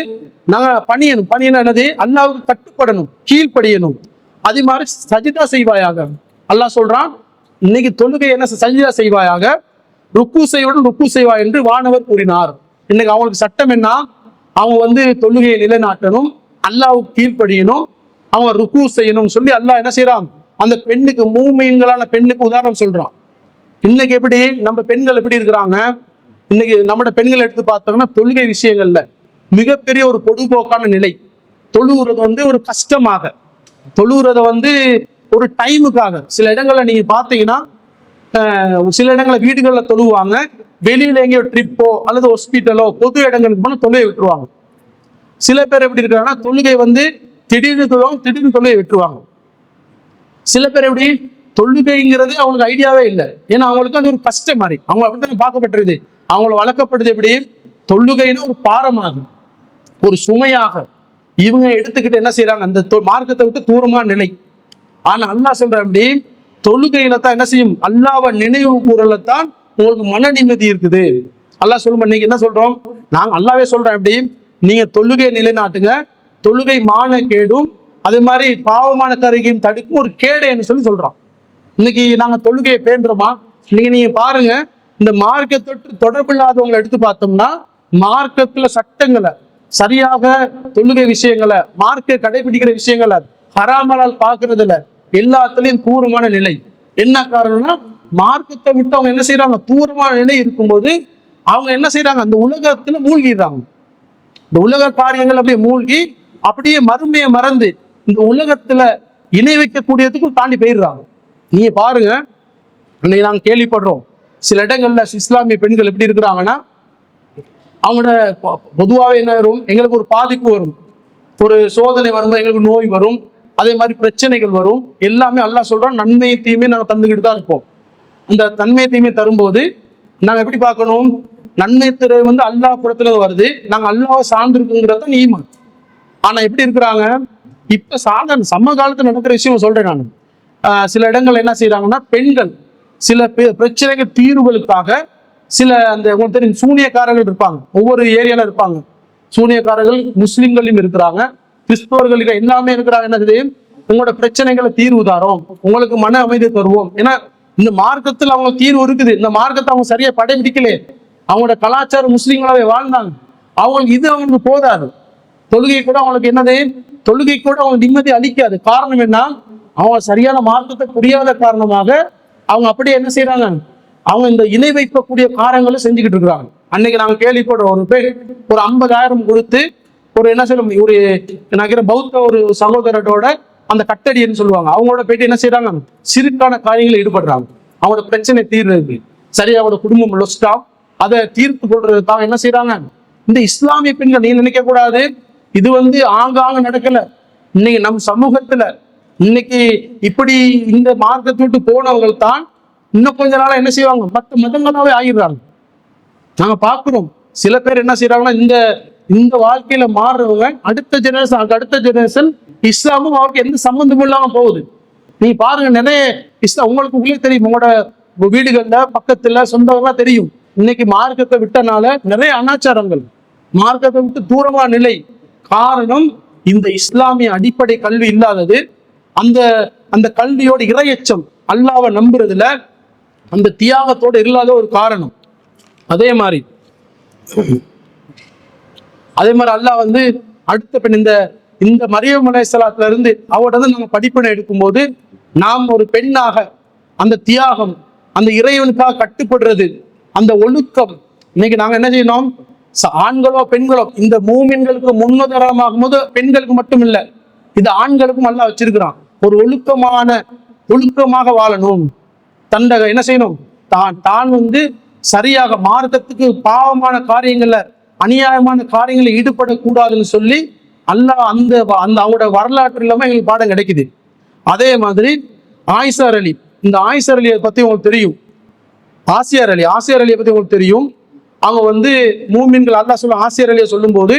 நாங்க பணியணும் என்னது, அல்லாஹ்வுக்கு கட்டுப்படணும், கீழ்ப்படியணும். அதே மாதிரி சஜிதா செய்வாயாக. அல்லாஹ் சொல்றான் இன்னைக்கு தொழுகை என்ன சஜிதா செய்வாயாக, ருக்கு செய்வாய் என்று வானவர் கூறினார். இன்னைக்கு அவங்களுக்கு சட்டம் என்ன, அவங்க தொழுகையை நிலைநாட்டணும், அல்லாஹ்வுக்கு கீழ்ப்படியணும், அவங்க ருக்கு செய்யணும் சொல்லி அல்லாஹ் என்ன செய்யறான், அந்த பெண்ணுக்கு மூமின்களான பெண்ணுக்கு உதாரணம் சொல்றான். இன்னைக்கு எப்படி நம்ம பெண்கள் எப்படி இருக்கிறாங்க, இன்னைக்கு நம்மளோட பெண்கள் எடுத்து பார்த்தோம்னா தொழுகை விஷயங்கள்ல மிகப்பெரிய ஒரு பொதுபோக்கான நிலை. தொழுகிறது ஒரு கஷ்டமாக, தொழுகிறத ஒரு டைமுக்காக. சில இடங்கள்ல நீங்க பாத்தீங்கன்னா சில இடங்கள்ல வீடுகள்ல தொழுவாங்க, வெளியில எங்கேயோ ட்ரிப்போ அல்லது ஹாஸ்பிட்டலோ பொது இடங்களுக்கு போனா தொழுகை விட்டுருவாங்க. சில பேர் எப்படி இருக்காங்கன்னா தொழுகை திடீர்னு தொழுவாங்க, திடீர்னு தொழுகை விட்டுருவாங்க. சில பேர் எப்படி தொழுகைங்கிறது அவங்களுக்கு ஐடியாவே இல்லை, ஏன்னா அவங்களுக்கு அது ஒரு கஷ்டம் மாதிரி அவங்க அப்படித்தான் பார்க்கப்பட்டிருது. அவங்கள வளர்க்கப்படுது எப்படி, தொழுகைன்னு ஒரு பாரமாகும், ஒரு சுமையாக இவங்க எடுத்துக்கிட்டு என்ன செய்யறாங்க, அந்த மார்க்கத்தை விட்டு தூரமான நிலை. ஆனா அல்லாஹ் சொல்ற அப்படி தொழுகையில தான் என்ன செய்யும், அல்லாஹ்வை நினைவு கூறலத்தான் உங்களுக்கு மன நிம்மதி இருக்குது. அல்லாஹ் சொல்லுமா, நீங்க என்ன சொல்றோம், நாங்க அல்லாவே சொல்றேன் எப்படி, நீங்க தொழுகை நிலைநாட்டுங்க, தொழுகை மான கேடும் அதே மாதிரி பாவமான கருகையும் தடுக்கும் ஒரு கேடுன்னு சொல்றோம். இன்னைக்கு நாங்க தொழுகையை பேண்டுறோமா, நீங்க பாருங்க, இந்த மார்க்கத்தொட்டு தொடர்பு இல்லாதவங்களை எடுத்து பார்த்தோம்னா மார்க்கத்துல சட்டங்களை சரியாக தொழுகை விஷயங்களை மார்க்க கடைபிடிக்கிற விஷயங்களை ஹராமலால் பாக்குறதுல எல்லாத்துலயும் தூரமான நிலை. என்ன காரணம்னா மார்க்கத்தை விட்டு அவங்க என்ன செய்யறாங்க, தூரமான நிலை இருக்கும்போது அவங்க என்ன செய்யறாங்க, அந்த உலகத்துல மூழ்கிடுறாங்க. இந்த உலக காரியங்கள் அப்படியே மூழ்கி அப்படியே மறுமையை மறந்து இந்த உலகத்துல இணை வைக்கக்கூடியதுக்கும் தாண்டி போயிடுறாங்க. நீங்க பாருங்க, இன்னைக்கு நாங்க கேள்விப்படுறோம் சில இடங்கள்ல இஸ்லாமிய பெண்கள் எப்படி இருக்கிறாங்கன்னா, அவங்களோட பொதுவாகவே என்ன வரும், எங்களுக்கு ஒரு பாதிப்பு வரும், ஒரு சோதனை வரும்போது எங்களுக்கு நோய் வரும், அதே மாதிரி பிரச்சனைகள் வரும், எல்லாமே அல்லாஹ் சொல்றோம் நன்மையை தீமையை நாங்கள் தந்துக்கிட்டு தான் இருப்போம். இந்த நன்மையை தீமையை தரும்போது நாங்கள் எப்படி பார்க்கணும், நன்மை திரை அல்லாஹ் புறத்துல வருது, நாங்கள் அல்லாஹ்வை சார்ந்திருக்குங்கிறத ஈமான். ஆனா எப்படி இருக்கிறாங்க, இப்ப சாதாரண சமகாலத்தில் நடக்கிற விஷயம் சொல்றேன் நான். சில இடங்கள் என்ன செய்யறாங்கன்னா, பெண்கள் சில பிரச்சனைகள் தீர்வுகளுக்காக சில அந்த உங்களுக்கு தெரியும் சூனியக்காரர்கள் இருப்பாங்க, ஒவ்வொரு ஏரியால இருப்பாங்க சூனியக்காரர்கள். முஸ்லிம்களையும் இருக்கிறாங்க, கிறிஸ்தவர்கள் எல்லாமே இருக்கிறாங்க. என்னது உங்களோட பிரச்சனைகளை தீர்வு தாரோம், உங்களுக்கு மன அமைதி தருவோம். ஏன்னா இந்த மார்க்கத்தில் அவங்க தீர்வு இருக்குது. இந்த மார்க்கத்தை அவங்க சரியா படைபிடிக்கலே, அவங்களோட கலாச்சாரம் முஸ்லீம்களாவே வாழ்ந்தாங்க. அவங்களுக்கு இது அவங்களுக்கு போதாது. தொழுகை கூட அவங்களுக்கு என்னது, தொழுகை கூட அவங்க நிம்மதி அளிக்காது. காரணம் என்ன, அவங்க சரியான மார்க்கத்தை புரியாத காரணமாக அவங்க அப்படியே என்ன செய்யறாங்க, அவங்க இந்த இணை வைக்கக்கூடிய காரியங்களை செஞ்சுக்கிட்டு இருக்கிறாங்க. அன்னைக்கு நாங்க கேள்விப்படுறோம், ஒரு பேர் ஒரு 50,000 கொடுத்து ஒரு என்ன செய்யணும், ஒரு நினைக்கிற பௌத்த ஒரு சகோதரரோட அந்த கட்டடின்னு சொல்லுவாங்க, அவங்களோட போயிட்டு என்ன செய்யறாங்க, சிறுக்கான காரியங்களை ஈடுபடுறாங்க. அவங்களோட பிரச்சனை தீர்றதுக்கு, சரியா அவங்களோட குடும்பம் லொஸ்டா அதை தீர்த்து கொள்றதுக்காக என்ன செய்யறாங்க. இந்த இஸ்லாமிய பெண்கள் நீ நினைக்க கூடாது, இது ஆங்காங்க நடக்கல. இன்னைக்கு நம் சமூகத்துல இன்னைக்கு இப்படி இந்த மார்க்கத்தை விட்டு போனவங்க தான் இன்னும் கொஞ்ச நாளா என்ன செய்வாங்க, மற்ற மதங்களாவே ஆகிடுறாங்க. நாங்க பாக்குறோம் சில பேர் என்ன செய்யறாங்கன்னா, இந்த வாழ்க்கையில மாறுறவங்க அடுத்த ஜெனரேஷன் இஸ்லாமும் அவருக்கு எந்த சம்பந்தமும் இல்லாம போகுது. நீ பாருங்க, நிறைய இஸ்லாம் உங்களுக்கு உள்ளே தெரியும், உங்களோட வீடுகள்ல பக்கத்துல சொந்தவங்களா தெரியும். இன்னைக்கு மார்க்கத்தை விட்டனால நிறைய அனாச்சாரங்கள், மார்க்கத்தை விட்டு தூரமா நிலை. காரணம் இந்த இஸ்லாமிய அடிப்படை கல்வி இல்லாதது, அந்த கல்வியோட இறையச்சம், அல்லாஹ்வை நம்புறதுல அந்த தியாகத்தோடு இல்லாத ஒரு காரணம். அதே மாதிரி அல்லாஹ் அடுத்த பெண் இந்த மரியம் அலைஹிஸ்ஸலாத்துல இருந்து அவரோட நம்ம படிப்பினை எடுக்கும்போது, நாம் ஒரு பெண்ணாக அந்த தியாகம், அந்த இறைவனுக்காக கட்டுப்படுறது, அந்த ஒழுக்கம், இன்னைக்கு நாங்க என்ன செய்யணும், ஆண்களோ பெண்களோ இந்த மூமின்களுக்கு முன்னுதாரணமாகும் போது பெண்களுக்கு மட்டும் இல்லை, இது ஆண்களுக்கும் அல்லாஹ் வச்சிருக்கிறான். ஒரு ஒழுக்கமாக வாழணும். தண்டக என்ன செய்யணும், தான் சரியாக மார்க்கத்துக்கு பாவமான காரியங்கள்ல அநியாயமான காரியங்களை ஈடுபடக்கூடாதுன்னு சொல்லி அல்லாஹ் அந்த அவங்களோட வரலாற்று இல்லாம எங்களுக்கு பாடம் கிடைக்குது. அதே மாதிரி ஆயிஷர் அலி, இந்த ஆயிஷர் அலியை பத்தி உங்களுக்கு தெரியும், ஆசியர் அலியை பத்தி உங்களுக்கு தெரியும். அவங்க மூமின்கள் அல்லாஹ் சொல்ல ஆசியர் அலியை சொல்லும் போது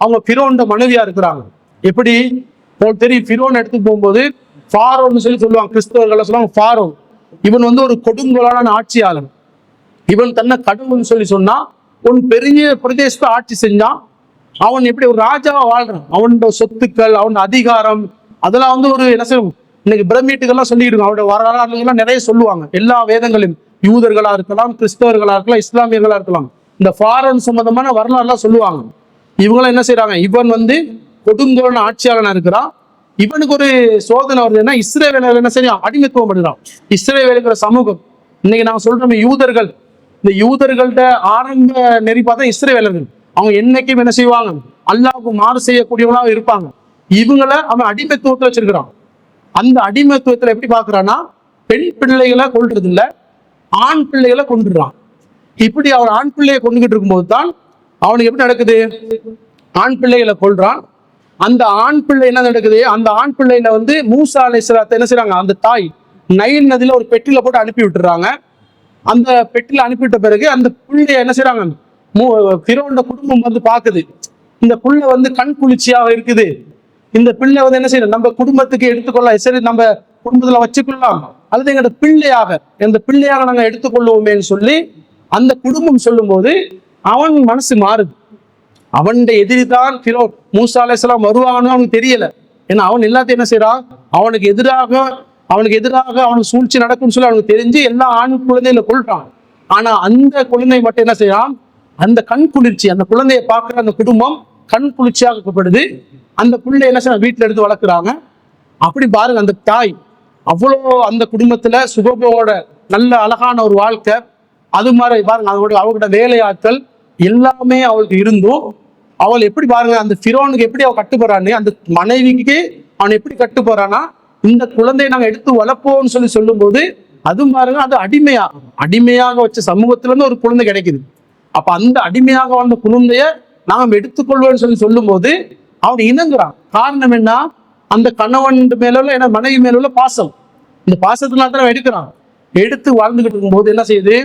அவங்க ஃபிரௌனோட மனைவியா இருக்கிறாங்க. எப்படி உங்களுக்கு தெரியும், ஃபிரௌன் எடுத்து போகும்போது ஃபாரோன்னு சொல்லுவாங்க, கிறிஸ்தவர்கள் சொல்லுவாங்க ஃபாரோன். இவன் ஒரு கொடுங்கோலான ஆட்சியாளன். இவன் தன்னை கடவுள்னு சொன்னா ஒரு பெரிய பிரதேசத்தை ஆட்சி செஞ்சான். அவன் எப்படி ஒரு ராஜாவா வாழ்றான், அவனோட சொத்துக்கள், அவன் அதிகாரம், அதெல்லாம் ஒரு என்ன செய்யும், இன்னைக்கு பிரமிட்டுகள்லாம் சொல்லிடுங்க. அவரோட வரலாறுலாம் நிறைய சொல்லுவாங்க. எல்லா வேதங்களையும் யூதர்களா இருக்கலாம், கிறிஸ்தவர்களா இருக்கலாம், இஸ்லாமியர்களா இருக்கலாம், இந்த ஃபாரோன் சம்பந்தமான வரலாறுலாம் சொல்லுவாங்க. இவங்களாம் என்ன செய்யறாங்க, இவன் கொடுங்கோலான ஆட்சியாளனா இருக்கிறான். இவனுக்கு ஒரு சோதனை வருதுன்னா இஸ்ரவேலர்கள் என்ன செய்யும், அடிமைத்துவம் படுறான். இஸ்ரவேலுங்கிற சமூகம் இன்னைக்கு நான் சொல்றோம் யூதர்கள், இந்த யூதர்கள்ட்ட ஆரம்ப நெறி பார்த்தா இஸ்ரவேலர்கள். அவங்க என்னைக்கும் என்ன செய்வாங்க, அல்லாஹ்வுக்கு மாறு செய்யக்கூடியவங்களாக இருப்பாங்க. இவங்களை அவன் அடிமைத்துவத்துல வச்சிருக்கிறான். அந்த அடிமைத்துவத்துல எப்படி பாக்குறான்னா, பெண் பிள்ளைகளை கொல்றது இல்ல, ஆண் பிள்ளைகளை கொண்டுடுறான். இப்படி அவன் ஆண் பிள்ளையை கொண்டுகிட்டு இருக்கும்போது தான் அவனுக்கு எப்படி நடக்குது, ஆண் பிள்ளைகளை கொல்றான். அந்த ஆண் பிள்ளை என்ன நடக்குது, அந்த ஆண் பிள்ளையில மூசா அலைஹிஸ்ஸலாத்தை என்ன செய்றாங்க, அந்த தாய் நைல் நதியில ஒரு பெட்டில போட்டு அனுப்பி விட்டுறாங்க. அந்த பெட்டில அனுப்பிவிட்ட பிறகு அந்த பிள்ளைய என்ன செய்றாங்க, ஃபிரௌனோட குடும்பம் பாக்குது. இந்த புள்ள கண் குளிர்ச்சியாக இருக்குது, இந்த பிள்ளை என்ன செய்யணும், நம்ம குடும்பத்துக்கு எடுத்துக்கொள்ளலாம், சரி நம்ம குடும்பத்துல வச்சுக்கொள்ளலாம், அல்லது எங்களோட பிள்ளையாக நாங்க எடுத்துக்கொள்வோமேன்னு சொல்லி அந்த குடும்பம் சொல்லும் போது அவன் மனசு மாறுது. அவன் எதிரி தான் ஃபிரௌன், மூசா அலைஹிஸ்ஸலாம் வருவாங்கன்னு அவனுக்கு தெரியல. ஏன்னா அவன் எல்லாத்தையும் என்ன செய்யறான், அவனுக்கு எதிராக அவனுக்கு சூழ்ச்சி நடக்கும்னு சொல்லி அவனுக்கு தெரிஞ்சு எல்லா ஆண் குழந்தைகளை கொள்றான். ஆனா அந்த குழந்தை மட்டும் என்ன செய்யறான், அந்த கண் குளிர்ச்சி, அந்த குழந்தையை பார்க்குற அந்த குடும்பம் கண் குளிர்ச்சியாகப்படுது. அந்த பிள்ளை என்ன செய்ய வீட்டுல எடுத்து வளர்க்குறாங்க. அப்படி பாருங்க, அந்த தாய் அவ்வளோ அந்த குடும்பத்துல சுகபோட நல்ல அழகான ஒரு வாழ்க்கை. அது மாதிரி பாருங்க, அவங்களோட வேலையாட்கள் எல்லாமே அவளுக்கு இருந்தும் அவள் எப்படி பாருங்க, அந்த ஃபிரௌனுக்கு எப்படி அவள் கட்டுப்படுறான்னு, அந்த மனைவிக்கு அவன் எப்படி கட்டுப்படுறான்னா, இந்த குழந்தையை நாங்க எடுத்து வளர்ப்போம்னு சொல்லும் போது அதுவும் பாருங்க, அது அடிமையாக வச்ச சமூகத்துல இருந்து ஒரு குழந்தை கிடைக்குது. அப்ப அந்த அடிமையாக வந்த குழந்தைய நாம் எடுத்துக்கொள்வோம்னு சொல்லும் போது அவன் இணங்குறான். காரணம் என்ன, அந்த கணவன் மேல உள்ள மனைவி மேல உள்ள பாசம், இந்த பாசத்தினால தான் எடுக்கிறான். எடுத்து வாழ்ந்துகிட்டு இருக்கும்போது என்ன செய்யுது,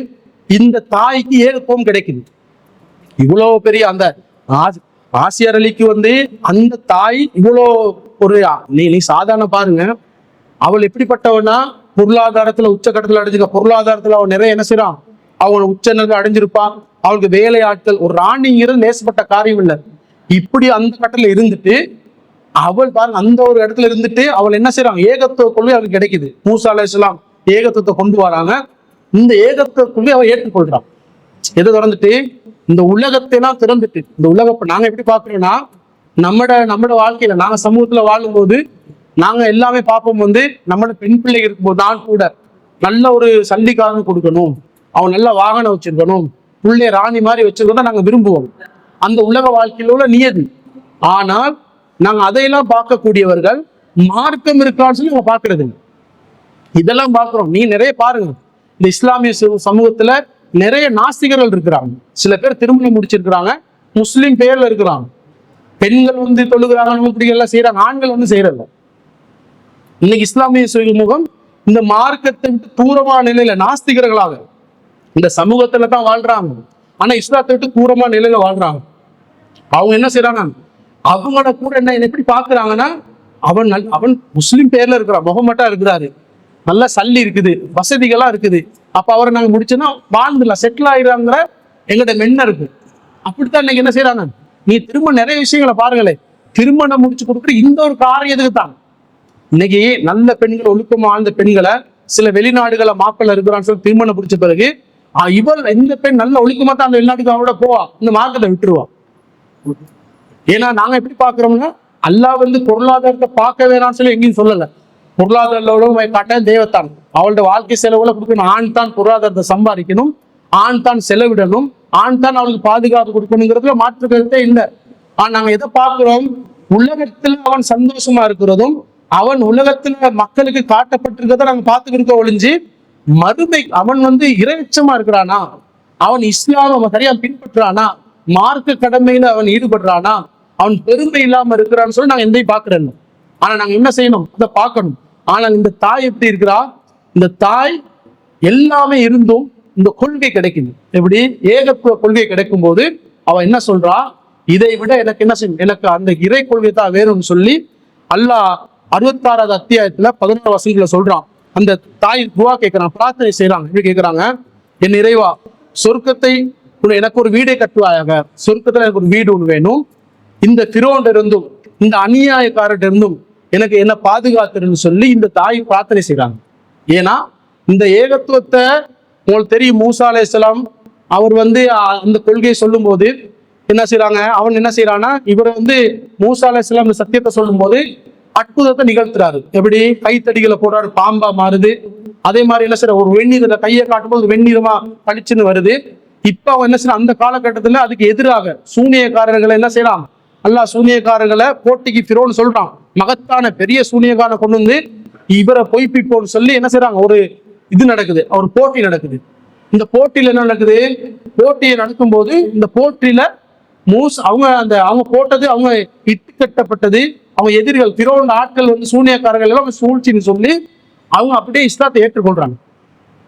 இந்த தாய்க்கு ஏகத்துவம் கிடைக்குது. இவ்வளவு பெரிய அந்த ஆசியர் அலிக்கு அந்த தாய் இவ்வளோ ஒரு நீ சாதாரண பாருங்க, அவள் எப்படிப்பட்டவனா, பொருளாதாரத்துல உச்சக்கட்டத்துல அடைஞ்சிருக்க, பொருளாதாரத்துல அவன் நிறைய என்ன செய்யறான், அவன் உச்சநிலை அடைஞ்சிருப்பான். அவளுக்கு வேலையாட்கள், ஒரு ராணிங்கிறது நேசப்பட்ட காரியம் இல்லை. இப்படி அந்த கட்டத்துல இருந்துட்டு அவள் பாருங்க அந்த ஒரு இடத்துல இருந்துட்டு அவள் என்ன செய்றாங்க, ஏகத்துவ கொள்கை அவளுக்கு கிடைக்குது. மூசா அலைஹிஸ்ஸலாம் ஏகத்துவத்தை கொண்டு வராங்க. இந்த ஏகத்துவ கொள்கை அவள் ஏற்றுக்கொள்றான். எதை திறந்துட்டு, இந்த உலகத்தை எல்லாம் திறந்துட்டு, இந்த உலகம் நாங்க எப்படி பாக்குறோம்னா, நம்மட வாழ்க்கையில நாங்க சமூகத்துல வாழும்போது நாங்க எல்லாமே பார்ப்போம். நம்மளோட பெண் பிள்ளை இருக்கும்போது நான் கூட நல்ல ஒரு சல்லிக்காரன் கொடுக்கணும், அவன் நல்ல வாகனம் வச்சிருக்கணும், பிள்ளை ராணி மாதிரி வச்சிருக்கணும் நாங்க விரும்புவோம். அந்த உலக வாழ்க்கையில உள்ள நியதி. ஆனால் நாங்க அதையெல்லாம் பார்க்கக்கூடியவர்கள் மார்க்கம் இருக்கான்னு சொல்லி நாங்க பாக்குறது இல்லை. இதெல்லாம் பார்க்கிறோம். நீ நிறைய பாருங்க, இந்த இஸ்லாமிய சமூகத்துல நிறைய நாஸ்திகர்கள் இருக்கிறாங்க. சில பேர் திருமணம் முடிச்சிருக்கிறாங்க, முஸ்லிம் பேர்ல இருக்கிறாங்க. பெண்கள் தொழுகிறாங்க, இப்படி எல்லாம் செய்யறாங்க, ஆண்கள் செய்யறதில்ல. இன்னைக்கு இஸ்லாமிய சமூகம் இந்த மார்க்கத்தை விட்டு தூரமான நிலையில நாஸ்திகர்களாக இந்த சமூகத்துல தான் வாழ்றாங்க. ஆனா இஸ்லாத்தை விட்டு தூரமான நிலையில வாழ்றாங்க. அவங்க என்ன செய்யறாங்க, அவங்களோட கூட என்ன எப்படி பாக்குறாங்கன்னா, அவன் முஸ்லிம் பேர்ல இருக்கிறான், முகமட்டா இருக்கிறாரு, நல்ல சல்லி இருக்குது, வசதிகளா இருக்குது, அப்ப அவரை நாங்க முடிச்சோன்னா வாழ்ந்துடலாம், செட்டில் ஆயிடுறாங்கிற எங்கள்கிட்ட மென்ன இருக்கு. அப்படித்தான் இன்னைக்கு என்ன செய்யறாங்க, நீ திரும்ப நிறைய விஷயங்களை பாருங்களேன், திருமணம் முடிச்சு கொடுக்குற இந்த ஒரு காரியத்துக்கு தான் இன்னைக்கு நல்ல பெண்கள், ஒழுக்கமா வாழ்ந்த பெண்களை சில வெளிநாடுகளை மாப்பிள்ள இருக்கிறான்னு சொல்லி திருமணம் பிடிச்ச பிறகு இவள் இந்த பெண் நல்ல ஒழுக்கமா தான் அந்த வெளிநாட்டுக்கு அவனோட போவா, இந்த மார்க்கத்தை விட்டுருவா. ஏன்னா நாங்க எப்படி பாக்குறோம்னா, அல்லாஹ் பொருளாதாரத்தை பார்க்க வேணாம்னு சொல்லி எங்கேயும் சொல்லல. பொருளாதார காட்ட தேவத்தான் அவளோட வாழ்க்கை செலவுல கொடுக்கணும். ஆண் தான் பொருளாதாரத்தை சம்பாதிக்கணும், ஆண் தான் செலவிடணும், ஆண் தான் அவளுக்கு பாதுகாப்பு கொடுக்கணுங்கிறதுல மாற்று கருத்தே இல்லை. ஆனா நாங்க எதை பார்க்கிறோம், உலகத்துல அவன் சந்தோஷமா இருக்கிறதும் அவன் உலகத்துல மக்களுக்கு காட்டப்பட்டிருக்கிறத நாங்க பார்த்துக்கிட்டு ஒழிஞ்சு, மறுமை அவன் இறைச்சமா இருக்கிறானா, அவன் இஸ்லாம் அவன் சரியா பின்பற்றானா, மார்க்க கடமையில அவன் ஈடுபடுறானா, அவன் பெருமை இல்லாம இருக்கிறான்னு சொல்லி நாங்க எந்தையும் பாக்குறோம். ஆனா நாங்க என்ன செய்யணும், அதை பார்க்கணும். ஆனால் இந்த தாய் எப்படி இருக்கிறா, இந்த தாய் எல்லாமே இருந்தும் இந்த கொள்கை கிடைக்குது. எப்படி ஏகத்துவ கொள்கை கிடைக்கும் போது அவ என்ன சொல்றா, இதை விட எனக்கு என்ன செய்யும், எனக்கு அந்த இறை கொள்கை தான் வேணும்னு சொல்லி அல்லாஹ் 66வது அத்தியாயத்துல 11 வசனங்களை சொல்றான். அந்த தாய் துவா கேட்கிறான், பிரார்த்தனை செய்யறாங்க. எப்படி கேட்கிறாங்க, என் இறைவா, சொர்க்கத்தை எனக்கு ஒரு வீடை கட்டுவாயாக, சொர்க்கத்துல எனக்கு ஒரு வீடு ஒன்று வேணும், இந்த ஃபிரௌன் இருந்தும் இந்த அநியாயக்காரர்கிட்ட இருந்தும் எனக்கு என்ன பாதுகாத்துன்னு சொல்லி இந்த தாய் பிரார்த்தனை செய்யறாங்க. ஏன்னா இந்த ஏகத்துவத்தை உங்களுக்கு தெரியும், மூசா அலைஹிஸ்ஸலாம் அவர் அந்த கொள்கையை சொல்லும் போது என்ன செய்யறாங்க, அவன் என்ன செய்யறான்னா, இவர் மூசா அலைஹிஸ்ஸலாம் இந்த சத்தியத்தை சொல்லும் போது அற்புதத்தை நிகழ்த்துறாரு. எப்படி கைத்தடிகளை போடுறாரு, பாம்பா மாறுது. அதே மாதிரி என்ன செய்யற, ஒரு வெந்நீரை கையை காட்டும் போது வெந்நீரமா பளிச்சுன்னு வருது. இப்ப அவன் என்ன செய்யறான், அந்த காலகட்டத்துல அதுக்கு எதிராக சூனியக்காரர்களை என்ன செய்யறான், அல்லாஹ் சூனியக்காரர்களை போட்டிக்கு ஃபிரௌன் சொல்றான், மகத்தான பெரிய சூனியக்காரனை கொண்டு இவரை பொய்ப்பிப்போன்னு சொல்லி என்ன செய்யறாங்க, ஒரு இது நடக்குது, ஒரு போட்டி நடக்குது. இந்த போட்டியில என்ன நடக்குது, போட்டியை நடக்கும் போது இந்த போட்டியில அவங்க போட்டது, அவங்க இட்டு கட்டப்பட்டது, அவங்க எதிரிகள் ஃபிரௌன் ஆட்கள் சூனியக்காரர்கள் எல்லாம் சூழ்ச்சின்னு சொல்லி அவங்க அப்படியே இஸ்லாத்தை ஏற்றுக்கொள்றாங்க.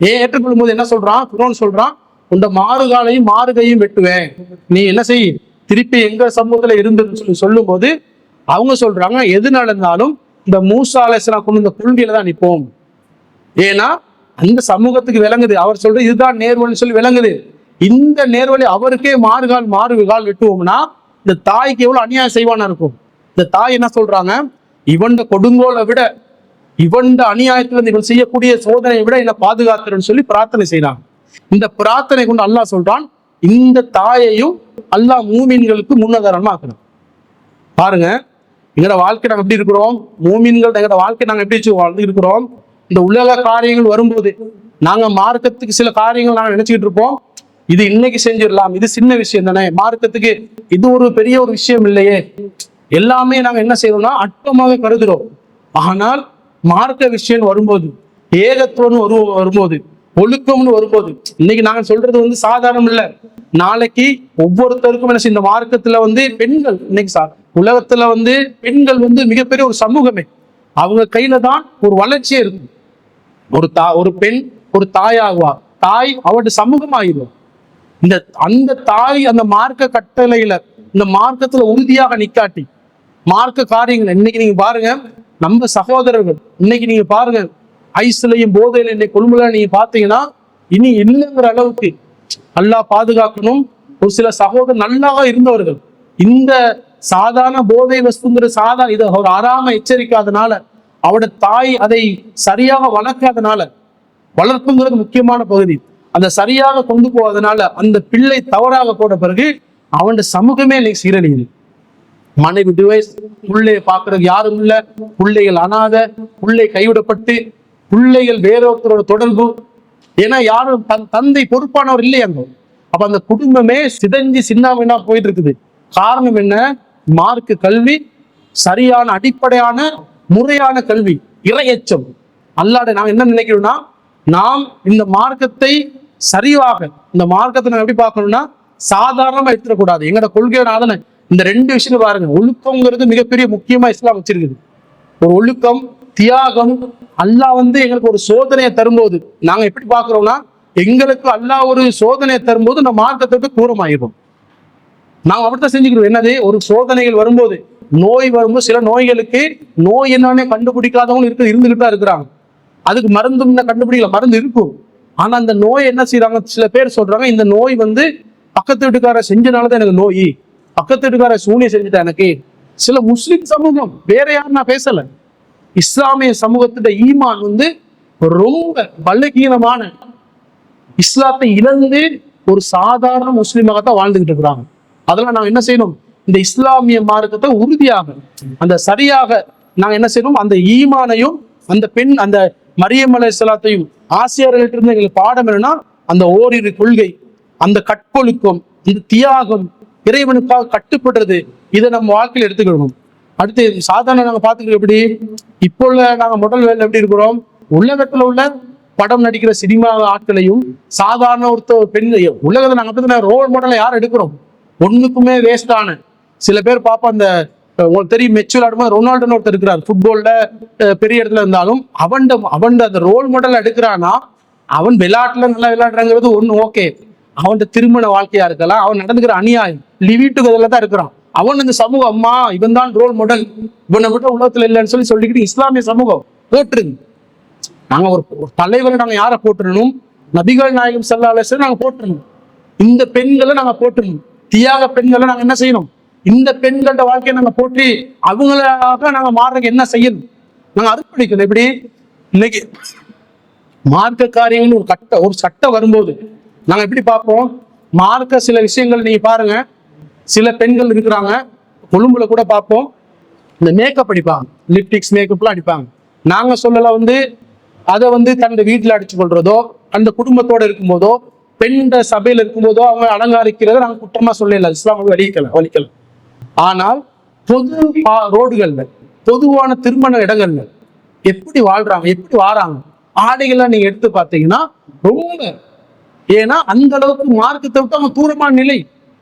ஏற்றுக்கொள்ளும் போது என்ன சொல்றான், ஃபிரௌன் சொல்றான், உண்ட மாறுகாலையும் மாறுகையும் வெட்டுவேன், நீ என்ன செய், திருப்பி எங்க சமூகத்துல இருந்ததுன்னு சொல்லி சொல்லும் போது அவங்க சொல்றாங்க, எது நடந்தாலும் இந்த மூசா அலைஹிஸ்ஸலாம் கொண்டு இந்த கொள்கையில தான் நிற்போம். ஏன்னா அந்த சமூகத்துக்கு விளங்குது, அவர் சொல்றது இதுதான் நேர்வழின்னு சொல்லி விளங்குது. இந்த நேர்வழி அவருக்கே மாறுகால் வெட்டுவோம்னா இந்த தாய்க்கு எவ்வளவு அநியாயம் செய்வானா இருக்கும். இந்த தாய் என்ன சொல்றாங்க, இவன் கொடுங்கோலை விட, இவன் அநியாயத்துல இவன் செய்யக்கூடிய சோதனையை விட என்ன பாதுகாத்துறன்னு சொல்லி பிரார்த்தனை செய்யறாங்க. இந்த பிரார்த்தனை கொண்டு அல்லாஹ் சொல்றான், இந்த தாயையும் அல்லாஹ் மூமின்களுக்கு முன்னுதாரணமா ஆக்கணும். பாருங்க, எங்களோட வாழ்க்கை நாங்க எப்படி இருக்கிறோம், மூமின்கள் எங்களோட வாழ்க்கை நாங்க எப்படி வாழ்ந்து இருக்கிறோம். இந்த உலக காரியங்கள் வரும்போது நாங்க மார்க்கத்துக்கு சில காரியங்கள் நாங்க நினைச்சுக்கிட்டு இருப்போம், இது இன்னைக்கு செஞ்சிடலாம், இது சின்ன விஷயம் தானே, மார்க்கத்துக்கு இது ஒரு பெரிய ஒரு விஷயம் இல்லையே, எல்லாமே நாங்க என்ன செய்யறோம்னா அற்பமாக கருதுறோம். ஆனால் மார்க்க விஷயம் வரும்போது, ஏகத்துவம் வரும்போது, ஒழுக்கம்னு வரும்போது, இன்னைக்கு நாங்க சொல்றது சாதாரணம் இல்லை. நாளைக்கு ஒவ்வொருத்தருக்கும் என்ன இந்த மார்க்கத்துல பெண்கள் இன்னைக்கு உலகத்துல பெண்கள் மிகப்பெரிய ஒரு சமூகமே, அவங்க கையில தான் ஒரு வளர்ச்சியே இருக்கும். ஒரு பெண் ஒரு தாயாகுவா, தாய் அவருடைய சமூகம் ஆகிடும். அந்த தாய் அந்த மார்க்க கட்டளையில இந்த மார்க்கத்துல உறுதியாக நிக்காட்டி மார்க்க காரியங்கள் இன்னைக்கு நீங்க பாருங்க, நம்ம சகோதரர்கள் இன்னைக்கு நீங்க பாருங்க, ஐஸ்லயும் போதையில இன்னைக்கு கொள்முதல நீங்க பாத்தீங்கன்னா இனி இல்லைங்கிற அளவுக்கு அல்லாஹ் பாதுகாக்கணும். ஒரு சில சகோதரர் நல்லாக இருந்தவர்கள் இந்த சாதாரண போதை வஸ்துங்கிற சாதாரண இதை ஒரு ஆறாம எச்சரிக்காதனால, அவட தாய் அதை சரியாக வளர்க்காதனால, வளர்ப்புங்கிறது முக்கியமான பகுதி, அந்த சரியாக கொண்டு போவதனால அந்த பிள்ளை தவறாக போன பிறகு அவன் சமூகமே இன்னைக்கு சீரழியுது. மனைவி டிவைஸ், பிள்ளைய பாக்குறதுக்கு யாரும் இல்ல, பிள்ளைகள் அனாதை, பிள்ளை கைவிடப்பட்டு, பிள்ளைகள் வேறொருத்தரோட தொடர்பு, ஏன்னா யாரும் தந்தை பொறுப்பானவர் இல்லையாங்க. அப்ப அந்த குடும்பமே சிதைஞ்சு சின்னாவினா போயிட்டு இருக்குது. காரணம் என்ன? மார்க்க கல்வி, சரியான அடிப்படையான முறையான கல்வி, இறையச்சம். அல்லாட நாங்க என்ன நினைக்கிறோம்னா, நாம் இந்த மார்க்கத்தை சரியாக, இந்த மார்க்கத்தை நம்ம எப்படி பார்க்கணும்னா சாதாரணமா எடுத்துடக்கூடாது. எங்கட கொள்கையான இந்த ரெண்டு விஷயம் பாருங்க. ஒழுக்கம்ங்கிறது மிகப்பெரிய முக்கியமா இஸ்லாம் வச்சிருக்குது. ஒரு ஒழுக்கம், தியாகம். அல்லாஹ் எங்களுக்கு ஒரு சோதனையை தரும்போது நாங்க எப்படி பாக்குறோம்னா, எங்களுக்கு அல்லாஹ் ஒரு சோதனையை தரும்போது நம்ம மார்க்கத்தை விட்டு தூரமாயிரும். நாங்க அப்படித்தான் செஞ்சுக்கிறோம். என்னது, ஒரு சோதனைகள் வரும்போது, நோய் வரும்போது, சில நோய்களுக்கு நோய் என்னன்னே கண்டுபிடிக்காதவங்க இருந்துகிட்டு தான் இருக்கிறாங்க. அதுக்கு மருந்து கண்டுபிடிக்கல, மருந்து இருக்கும். ஆனா அந்த நோய் என்ன செய்யறாங்க, சில பேர் சொல்றாங்க, இந்த நோய் பக்கத்து வீட்டுக்கார செஞ்சனாலதான் எனக்கு நோய், பக்கத்து வீட்டுக்கார சூனியம் செஞ்சுட்டா எனக்கு. சில முஸ்லிம் சமூகம், வேற யாரும் நான் பேசல, இஸ்லாமிய சமூகத்துல ஈமான் ரொம்ப பலகீனமான, இஸ்லாத்தை இழந்து ஒரு சாதாரண முஸ்லிமாகத்தான் வாழ்ந்துகிட்டு இருக்கிறாங்க. அதெல்லாம் நாங்க என்ன செய்யணும், இந்த இஸ்லாமிய மார்க்கத்தை உறுதியாக, அந்த சரியாக நாங்க என்ன செய்யணும், அந்த ஈமானையும் அந்த பெண், அந்த மரியம் அலைஹிஸ்ஸலாத்தையும் ஆசிரியர்கள்ட்ட இருந்து எங்களுக்கு பாடம் என்னன்னா, அந்த ஓரிரு கொள்கை, அந்த கற்பொழுக்கம், இந்த தியாகம், இறைவனுக்காக கட்டுப்படுறது, இதை நம்ம வாழ்க்கையில் எடுத்துக்கணும். அடுத்து சாதாரண நாங்க பாத்துக்கிறோம் எப்படி, இப்போ நாங்க முதல் வேலை எப்படி இருக்கிறோம், உலகத்துல உள்ள படம் நடிக்கிற சினிமா ஆட்களையும் சாதாரண ஒருத்தர் பெண்களையும் உலகத்தை நாங்க ரோல் மாடலை யார் எடுக்கிறோம், ஒண்ணுக்குமே வேஸ்டான சில பேர் பார்ப்போம். அந்த உங்களுக்கு தெரியும், மெச்சூர் ஆடும்போது ரொனால்டோன்னு ஒருத்தர் இருக்கிறார், ஃபுட்பால்ல பெரிய இடத்துல இருந்தாலும் அவன் அந்த ரோல் மாடல் எடுக்கிறான்னா, அவன் விளையாட்டுல நல்லா விளையாடுறாங்கிறது ஒண்ணு ஓகே, அவன் திருமண வாழ்க்கையா இருக்கலாம், அவன் நடந்துக்கிற அநியாயம் லிவிட் டுகெதர்ல தான் இருக்கிறான். அவன் இந்த சமூகம், அம்மா இவன் தான் ரோல் மாடல், இவனை விட உலகத்துல இல்லைன்னு சொல்லிக்கிட்டு இஸ்லாமிய சமூகம் போட்டுருங்க. நாங்க ஒரு தலைவரை நாங்க யாரை போட்டுறணும், நபிகள் நாயகம் ஸல்லல்லாஹு அலைஹி வஸல்லம் நாங்க போட்டுறணும். இந்த பெண்களை நாங்க போட்டுறணும், தியாக பெண்களை நாங்க என்ன செய்யணும், இந்த பெண்களோட வாழ்க்கையை நாங்க போற்றி அவங்களாக நாங்க மாறுறதுக்கு என்ன செய்யணும், நாங்க அர்ப்பணிக்கணும். எப்படி இன்னைக்கு மார்க்க காரியங்கள் ஒரு சட்டம் வரும்போது நாங்க எப்படி பார்ப்போம், மார்க்க சில விஷயங்கள் நீங்க பாருங்க, சில பெண்கள் இருக்கிறாங்க, கொழும்புல கூட பார்ப்போம், இந்த மேக்கப் அடிப்பாங்க, லிப்டிக்ஸ் மேக்கப்லாம் அடிப்பாங்க. நாங்க சொல்லல அதை தன்னோட வீட்டுல அடிச்சு கொள்றதோ, அந்த குடும்பத்தோட இருக்கும்போதோ, பெண் சபையில இருக்கும்போதோ அவங்க அலங்காரிக்கிறத நாங்க குற்றமா சொல்லல, இஸ்லாம் வலிக்கல. ஆனால் பொது ரோடுகள்ல, பொதுவான திருமண இடங்கள்ல எப்படி வாழ்றாங்க, எப்படி வாராங்க, ஆடைகள்லாம் நீங்க எடுத்து பார்த்தீங்கன்னா ரொம்ப, ஏன்னா அந்த அளவுக்கு மார்க்கத்தை விட்டு அவங்க தூரமான நிலை.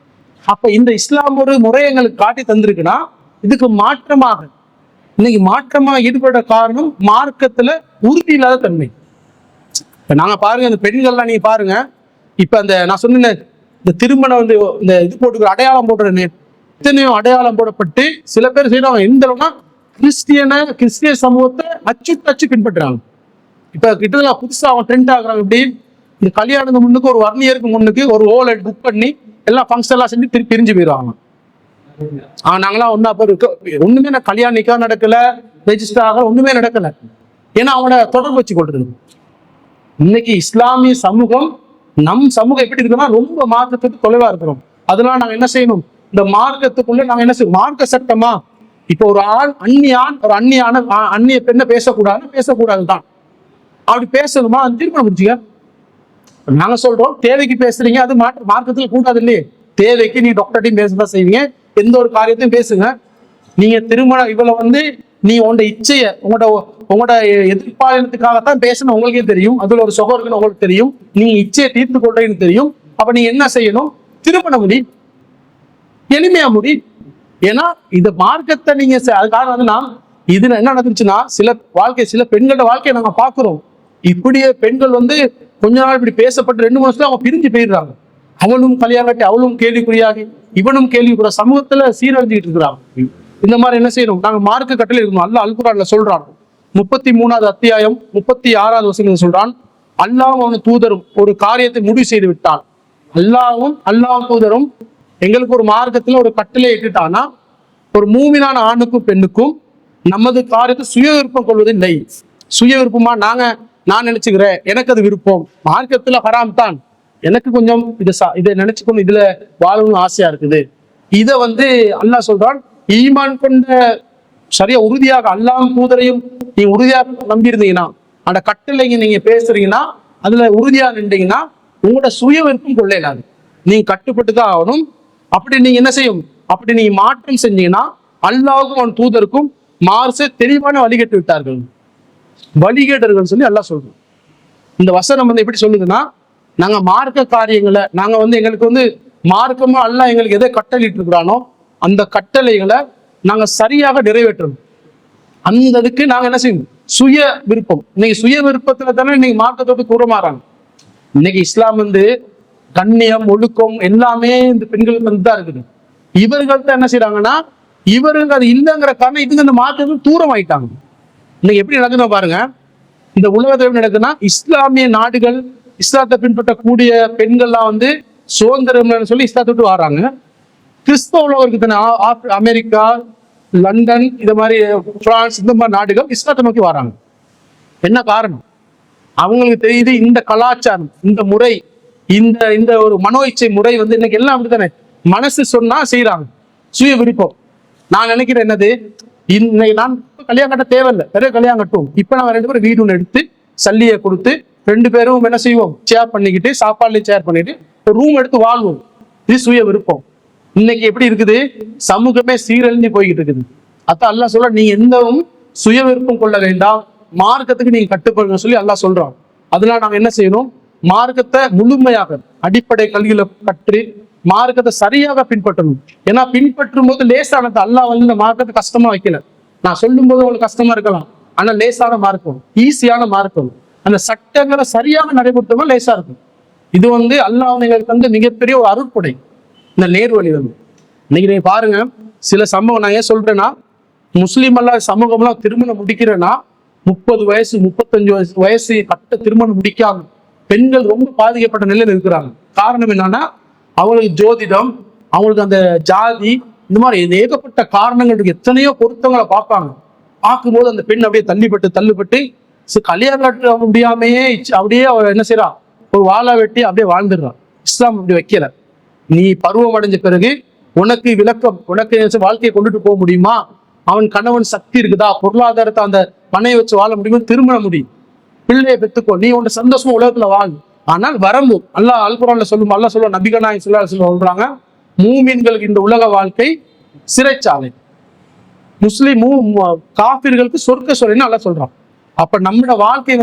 அப்ப இந்த இஸ்லாம் ஒரு முறை எங்களுக்கு காட்டி தந்திருக்குன்னா, இதுக்கு மாற்றமாக இன்னைக்கு ஈடுபட காரணம் மார்க்கத்துல உறுதி இல்லாத தன்மை. இப்ப நாங்க பாருங்க, இந்த பெண்கள்லாம் நீங்க பாருங்க, இப்ப அந்த நான் சொன்ன இந்த திருமணம் இந்த இது போட்டு அடையாளம் போடுறேன்னு எத்தனையோ அடையாளம் போடப்பட்டு சில பேர் செய்யறாங்க. எந்த அளவுனா கிறிஸ்டிய சமூகத்தை அச்சு பின்பற்றுறாங்க. இப்ப கிட்டத்தட்ட புதுசா அவன் ட்ரெண்ட் ஆகுறாங்க. இப்படி இந்த கல்யாணத்துக்கு முன்னுக்கு ஒரு 1 இயருக்கு முன்னுக்கு ஒரு ஹோல் புக் பண்ணி எல்லாம் ஃபங்க்ஷன் எல்லாம் செஞ்சு திருப்பி பிரிஞ்சு போயிடுவாங்க. நாங்களாம் ஒன்னா ஒண்ணுமே கல்யாணம் நிக்கா நடக்கல, ரெஜிஸ்டர் ஆகல, ஒண்ணுமே நடக்கல. ஏன்னா அவனோட தொடர்பு வச்சு கொள்றது. இன்னைக்கு இஸ்லாமிய சமூகம், நம் சமூகம் எப்படி இருக்குன்னா ரொம்ப மார்க்கத்துக்கு தொலைவா இருக்கிறோம். அதனால நாங்க என்ன செய்யணும், இந்த மார்க்கத்துக்குள்ள நாங்க என்ன செய்யணும், மார்க்க சட்டமா, இப்போ ஒரு ஆண் அந்நிய பெண்ணை பேசக்கூடாதுதான். அப்படி பேசணுமா, அது திருமணம் முடிச்சுக்க. நாங்க சொல்றோம், தேவைக்கு பேசுறீங்க, அது மார்க்கத்துல கூடாது இல்லையே. தேவைக்கு நீ டாக்டர்டையும் பேசதான் செய்வீங்க, எந்த ஒரு காரியத்தையும் பேசுங்க. நீங்க திருமணம் இவ்வளவு நீ உங்களோட இச்சைய உங்களோட எதிர்பாலினத்துக்காகத்தான் பேசணும், உங்களுக்கே தெரியும். அதுல ஒரு சுகம் இருக்குன்னு உங்களுக்கு தெரியும், நீங்க இச்சையை தீர்த்து கொள்றீங்கன்னு தெரியும். அப்ப நீங்க என்ன செய்யணும், திருமண முடி, எளிமையா முடி. ஏன்னா இந்த மார்க்கத்தை நீங்க அதுக்காக இதுல என்ன நடந்துச்சுன்னா, சில பெண்களோட வாழ்க்கையை நாங்க பாக்குறோம். இப்படியே பெண்கள் கொஞ்ச நாள் இப்படி பேசப்பட்டு 2 வருஷத்துல அவங்க பிரிஞ்சு போயிடுறாங்க. அவளும் கல்யாணம் கட்டி அவளும் கேள்விக்குறியாகி இவனும் கேள்விக்குற சமூகத்துல சீரழிஞ்சுக்கிட்டு இருக்கிறாங்க. இந்த மாதிரி என்ன செய்யணும், நாங்க மார்க்க கட்டளை இருக்கணும். அல்லாஹ் அல் குர்ஆன்ல சொல்றான், 33வது அத்தியாயம் 36வது வசனம் சொல்றான், அல்லாஹ்வும் அவன் தூதரும் ஒரு காரியத்தை முடிவு செய்து விட்டான். அல்லாஹ்வும் தூதரும் எங்களுக்கு ஒரு மார்க்கத்துல ஒரு கட்டளை இட்டுட்டானா, ஒரு மூமினான ஆணுக்கும் பெண்ணுக்கும் நமது காரியத்தை சுய விருப்பம் கொள்வது இல்லை. சுய விருப்பமா நான் நினைச்சுக்கிறேன், எனக்கு அது விருப்பம், மார்க்கத்துல ஹராம் தான், எனக்கு கொஞ்சம் இதை நினைச்சுக்கணும், இதுல வாழணும்னு ஆசையா இருக்குது. இதை அல்லாஹ் சொல்றான், ஈமான் கொண்ட சரியா உறுதியாக அல்லாஹ் தூதரையும் நீங்க உறுதியாக நம்பி இருந்தீங்கன்னா, அந்த கட்டளைங்க நீங்க பேசுறீங்கன்னா, அதுல உறுதியா நின்றீங்கன்னா உங்களோட சுய விருப்பம் கொள்ள இயலாது, நீங்க கட்டுப்பட்டு தான் ஆகணும். அப்படி நீங்க என்ன செய்யும், அப்படி நீங்க மாற்றம் செஞ்சீங்கன்னா அல்லாஹ்வுக்கும் அவன் தூதருக்கும் மார்ச தெளிவான வழிகட்டு விட்டார்கள், வழிகேட்டர்கள் சொல்லி அல்லாஹ் சொல்றோம். இந்த வசனம் எப்படி சொல்லுதுன்னா, நாங்க மார்க்க காரியங்களை நாங்க எங்களுக்கு மார்க்கமா அல்லாஹ் எங்களுக்கு எதை கட்டளையிட்டு இருக்கிறானோ அந்த கட்டளைகளை நாங்க சரியாக நிறைவேற்றணும். அந்த இதுக்கு நாங்க என்ன செய்யணும், சுய விருப்பம். இன்னைக்கு சுய விருப்பத்துல தானே இன்னைக்கு மார்க்கத்தோடு கூறமாறாங்க. இன்னைக்கு இஸ்லாம் கண்ணியம் ஒழுக்கம் எல்லாமே இந்த பெண்களுக்கு தான் இருக்குது. இவர்கள்ட்ட என்ன செய்யறாங்கன்னா, இவர்கள் அது இல்லைங்கிற காரணம் இதுக்கு இந்த மார்க்கத்துக்கு தூரம் ஆயிட்டாங்க. இன்னைக்கு எப்படி நடக்குதுன்னு பாருங்க. இந்த உலகத்துல எப்படி நடக்குதுன்னா, இஸ்லாமிய நாடுகள் இஸ்லாத்தை பின்பற்றக்கூடிய பெண்கள்லாம் சுதந்திரம் சொல்லி இஸ்லாத்தை விட்டு வராங்க. கிறிஸ்தவ உலகம் அமெரிக்கா, லண்டன், இந்த மாதிரி பிரான்ஸ், இந்த மாதிரி நாடுகள் இஸ்லாத்தை நோக்கி வராங்க. என்ன காரணம்? அவங்களுக்கு தெரியுது இந்த கலாச்சாரம், இந்த முறை, இந்த ஒரு மனோ இச்சை முறை இன்னைக்கு எல்லாம் அப்படித்தானே, மனசு சொன்னா செய்யறாங்க, சுய விருப்பம். நான் நினைக்கிறேன் என்னது, இன்னைக்கு நான் கல்யாணம் கட்ட தேவையில்லை, பெரிய கல்யாணம் கட்டுவோம். இப்ப நம்ம 2 பேரும் வீடு ஒன்று எடுத்து சல்லியை கொடுத்து 2 பேரும் என்ன செய்வோம், ஷேர் பண்ணிக்கிட்டு சாப்பாடுலையும் ஷேர் பண்ணிட்டு ஒரு ரூம் எடுத்து வாழ்வோம். இது சுய விருப்பம். இன்னைக்கு எப்படி இருக்குது, சமூகமே சீரழிஞ்சு போய்கிட்டு இருக்குது. அதான் அல்லாஹ் சொல்ற, நீங்க எந்தவும் சுய விருப்பம் கொள்ள வேண்டாம், மார்க்கத்துக்கு நீங்க கட்டுப்படுங்க சொல்லி அல்லாஹ் சொல்றான். அதனால நாங்க என்ன செய்யணும், மார்க்கத்தை முழுமையாக அடிப்படை கல்வியில கற்று மார்க்கத்தை சரியாக பின்பற்றணும். ஏன்னா பின்பற்றும் போது லேசானது, அல்லாஹ் இந்த மார்க்கத்தை கஷ்டமா வைக்கல. நான் சொல்லும் போது உங்களுக்கு கஷ்டமா இருக்கலாம், ஆனா லேசான மார்க்கம், ஈஸியான மார்க்கம். அந்த சட்டங்களை சரியாக நடைபெறுத்தவங்க லேசா இருக்கும். இது அல்லாஹ் எங்களுக்கு மிகப்பெரிய ஒரு அருட்படை, இந்த நேர்வழி. இன்னைக்கு நீங்க பாருங்க, சில சம்பவம் நான் ஏன் சொல்றேன்னா, முஸ்லீம் அல்லாத சமூகம்லாம் திருமணம் முடிக்கிறேன்னா 30 வயசு 35 வயசு கட்ட திருமணம் முடிக்காம பெண்கள் ரொம்ப பாதிக்கப்பட்ட நிலையில் இருக்கிறாங்க. காரணம் என்னன்னா, அவங்களுக்கு ஜோதிடம், அவங்களுக்கு அந்த ஜாதி, இந்த மாதிரி ஏகப்பட்ட காரணங்களுக்கு எத்தனையோ பொருத்தங்களை பார்ப்பாங்க. பார்க்கும்போது அந்த பெண் அப்படியே தள்ளுபட்டு கல்யாணம் கட்ட முடியாமையே அப்படியே அவ என்ன செய்யறா, ஒரு வாழை வெட்டி அப்படியே வாழ்ந்துடுறான். இஸ்லாம் அப்படி வைக்கல. நீ பருவம் அடைஞ்ச பிறகு உனக்கு விளக்கம், உனக்கு வாழ்க்கையை கொண்டுட்டு போக முடியுமா, அவன் கணவன் சக்தி இருக்குதா, பொருளாதாரத்தை அந்த பணையை வச்சு வாழ முடியுமா, திருமண முடியும், பிள்ளையை பெற்றுக்கோ, நீ உன்னை சந்தோஷமா உலகத்துல வாழ். ஆனால் வரம்பு அல்லாஹ் அல் குர்ஆன்ல சொல்லும், அல்லாஹ் சொல்ல, நபிகள் நாயகம் ஸல்லல்லாஹு அலைஹி வஸல்லம் சொல்றாங்க, மூமின்களுக்கு இந்த உலக வாழ்க்கை சிறைச்சாலை, முஸ்லிமும் காஃபிர்களுக்கு சொர்க்க சொல்லின்னு அல்லாஹ் சொல்றான். அப்ப நம்மளோட வாழ்க்கை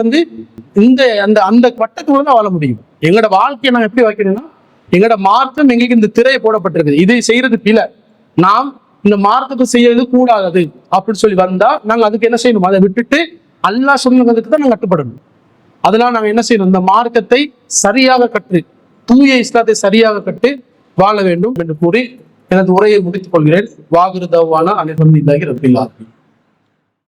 இந்த அந்த வட்டத்துக்குள்ள தான் வாழ முடியும். எங்களோட வாழ்க்கையை நாங்க எப்படி வைக்கணும்னா, எங்களோட மார்க்கம் எங்களுக்கு இந்த திரையை போடப்பட்டிருக்குது, இதை செய்யறது பிழை, நாம் இந்த மார்க்கத்தை செய்யறது கூடாது அப்படின்னு சொல்லி வந்தா நாங்க அதுக்கு என்ன செய்யணும், அதை விட்டுட்டு அல்லாஹ் சொன்னதுக்கு தான் நாங்க கட்டுப்படணும். அதனால நாங்க என்ன செய்யணும், இந்த மார்க்கத்தை சரியாக கற்று, தூய இஸ்லாத்தை சரியாக கற்று வாழ வேண்டும் என்று கூறி எனது உரையை முடித்துக் கொள்கிறேன். வாகுரு தவ்வானா அல்ஹம்துலில்லாஹி ரப்பில் ஆலமீன்.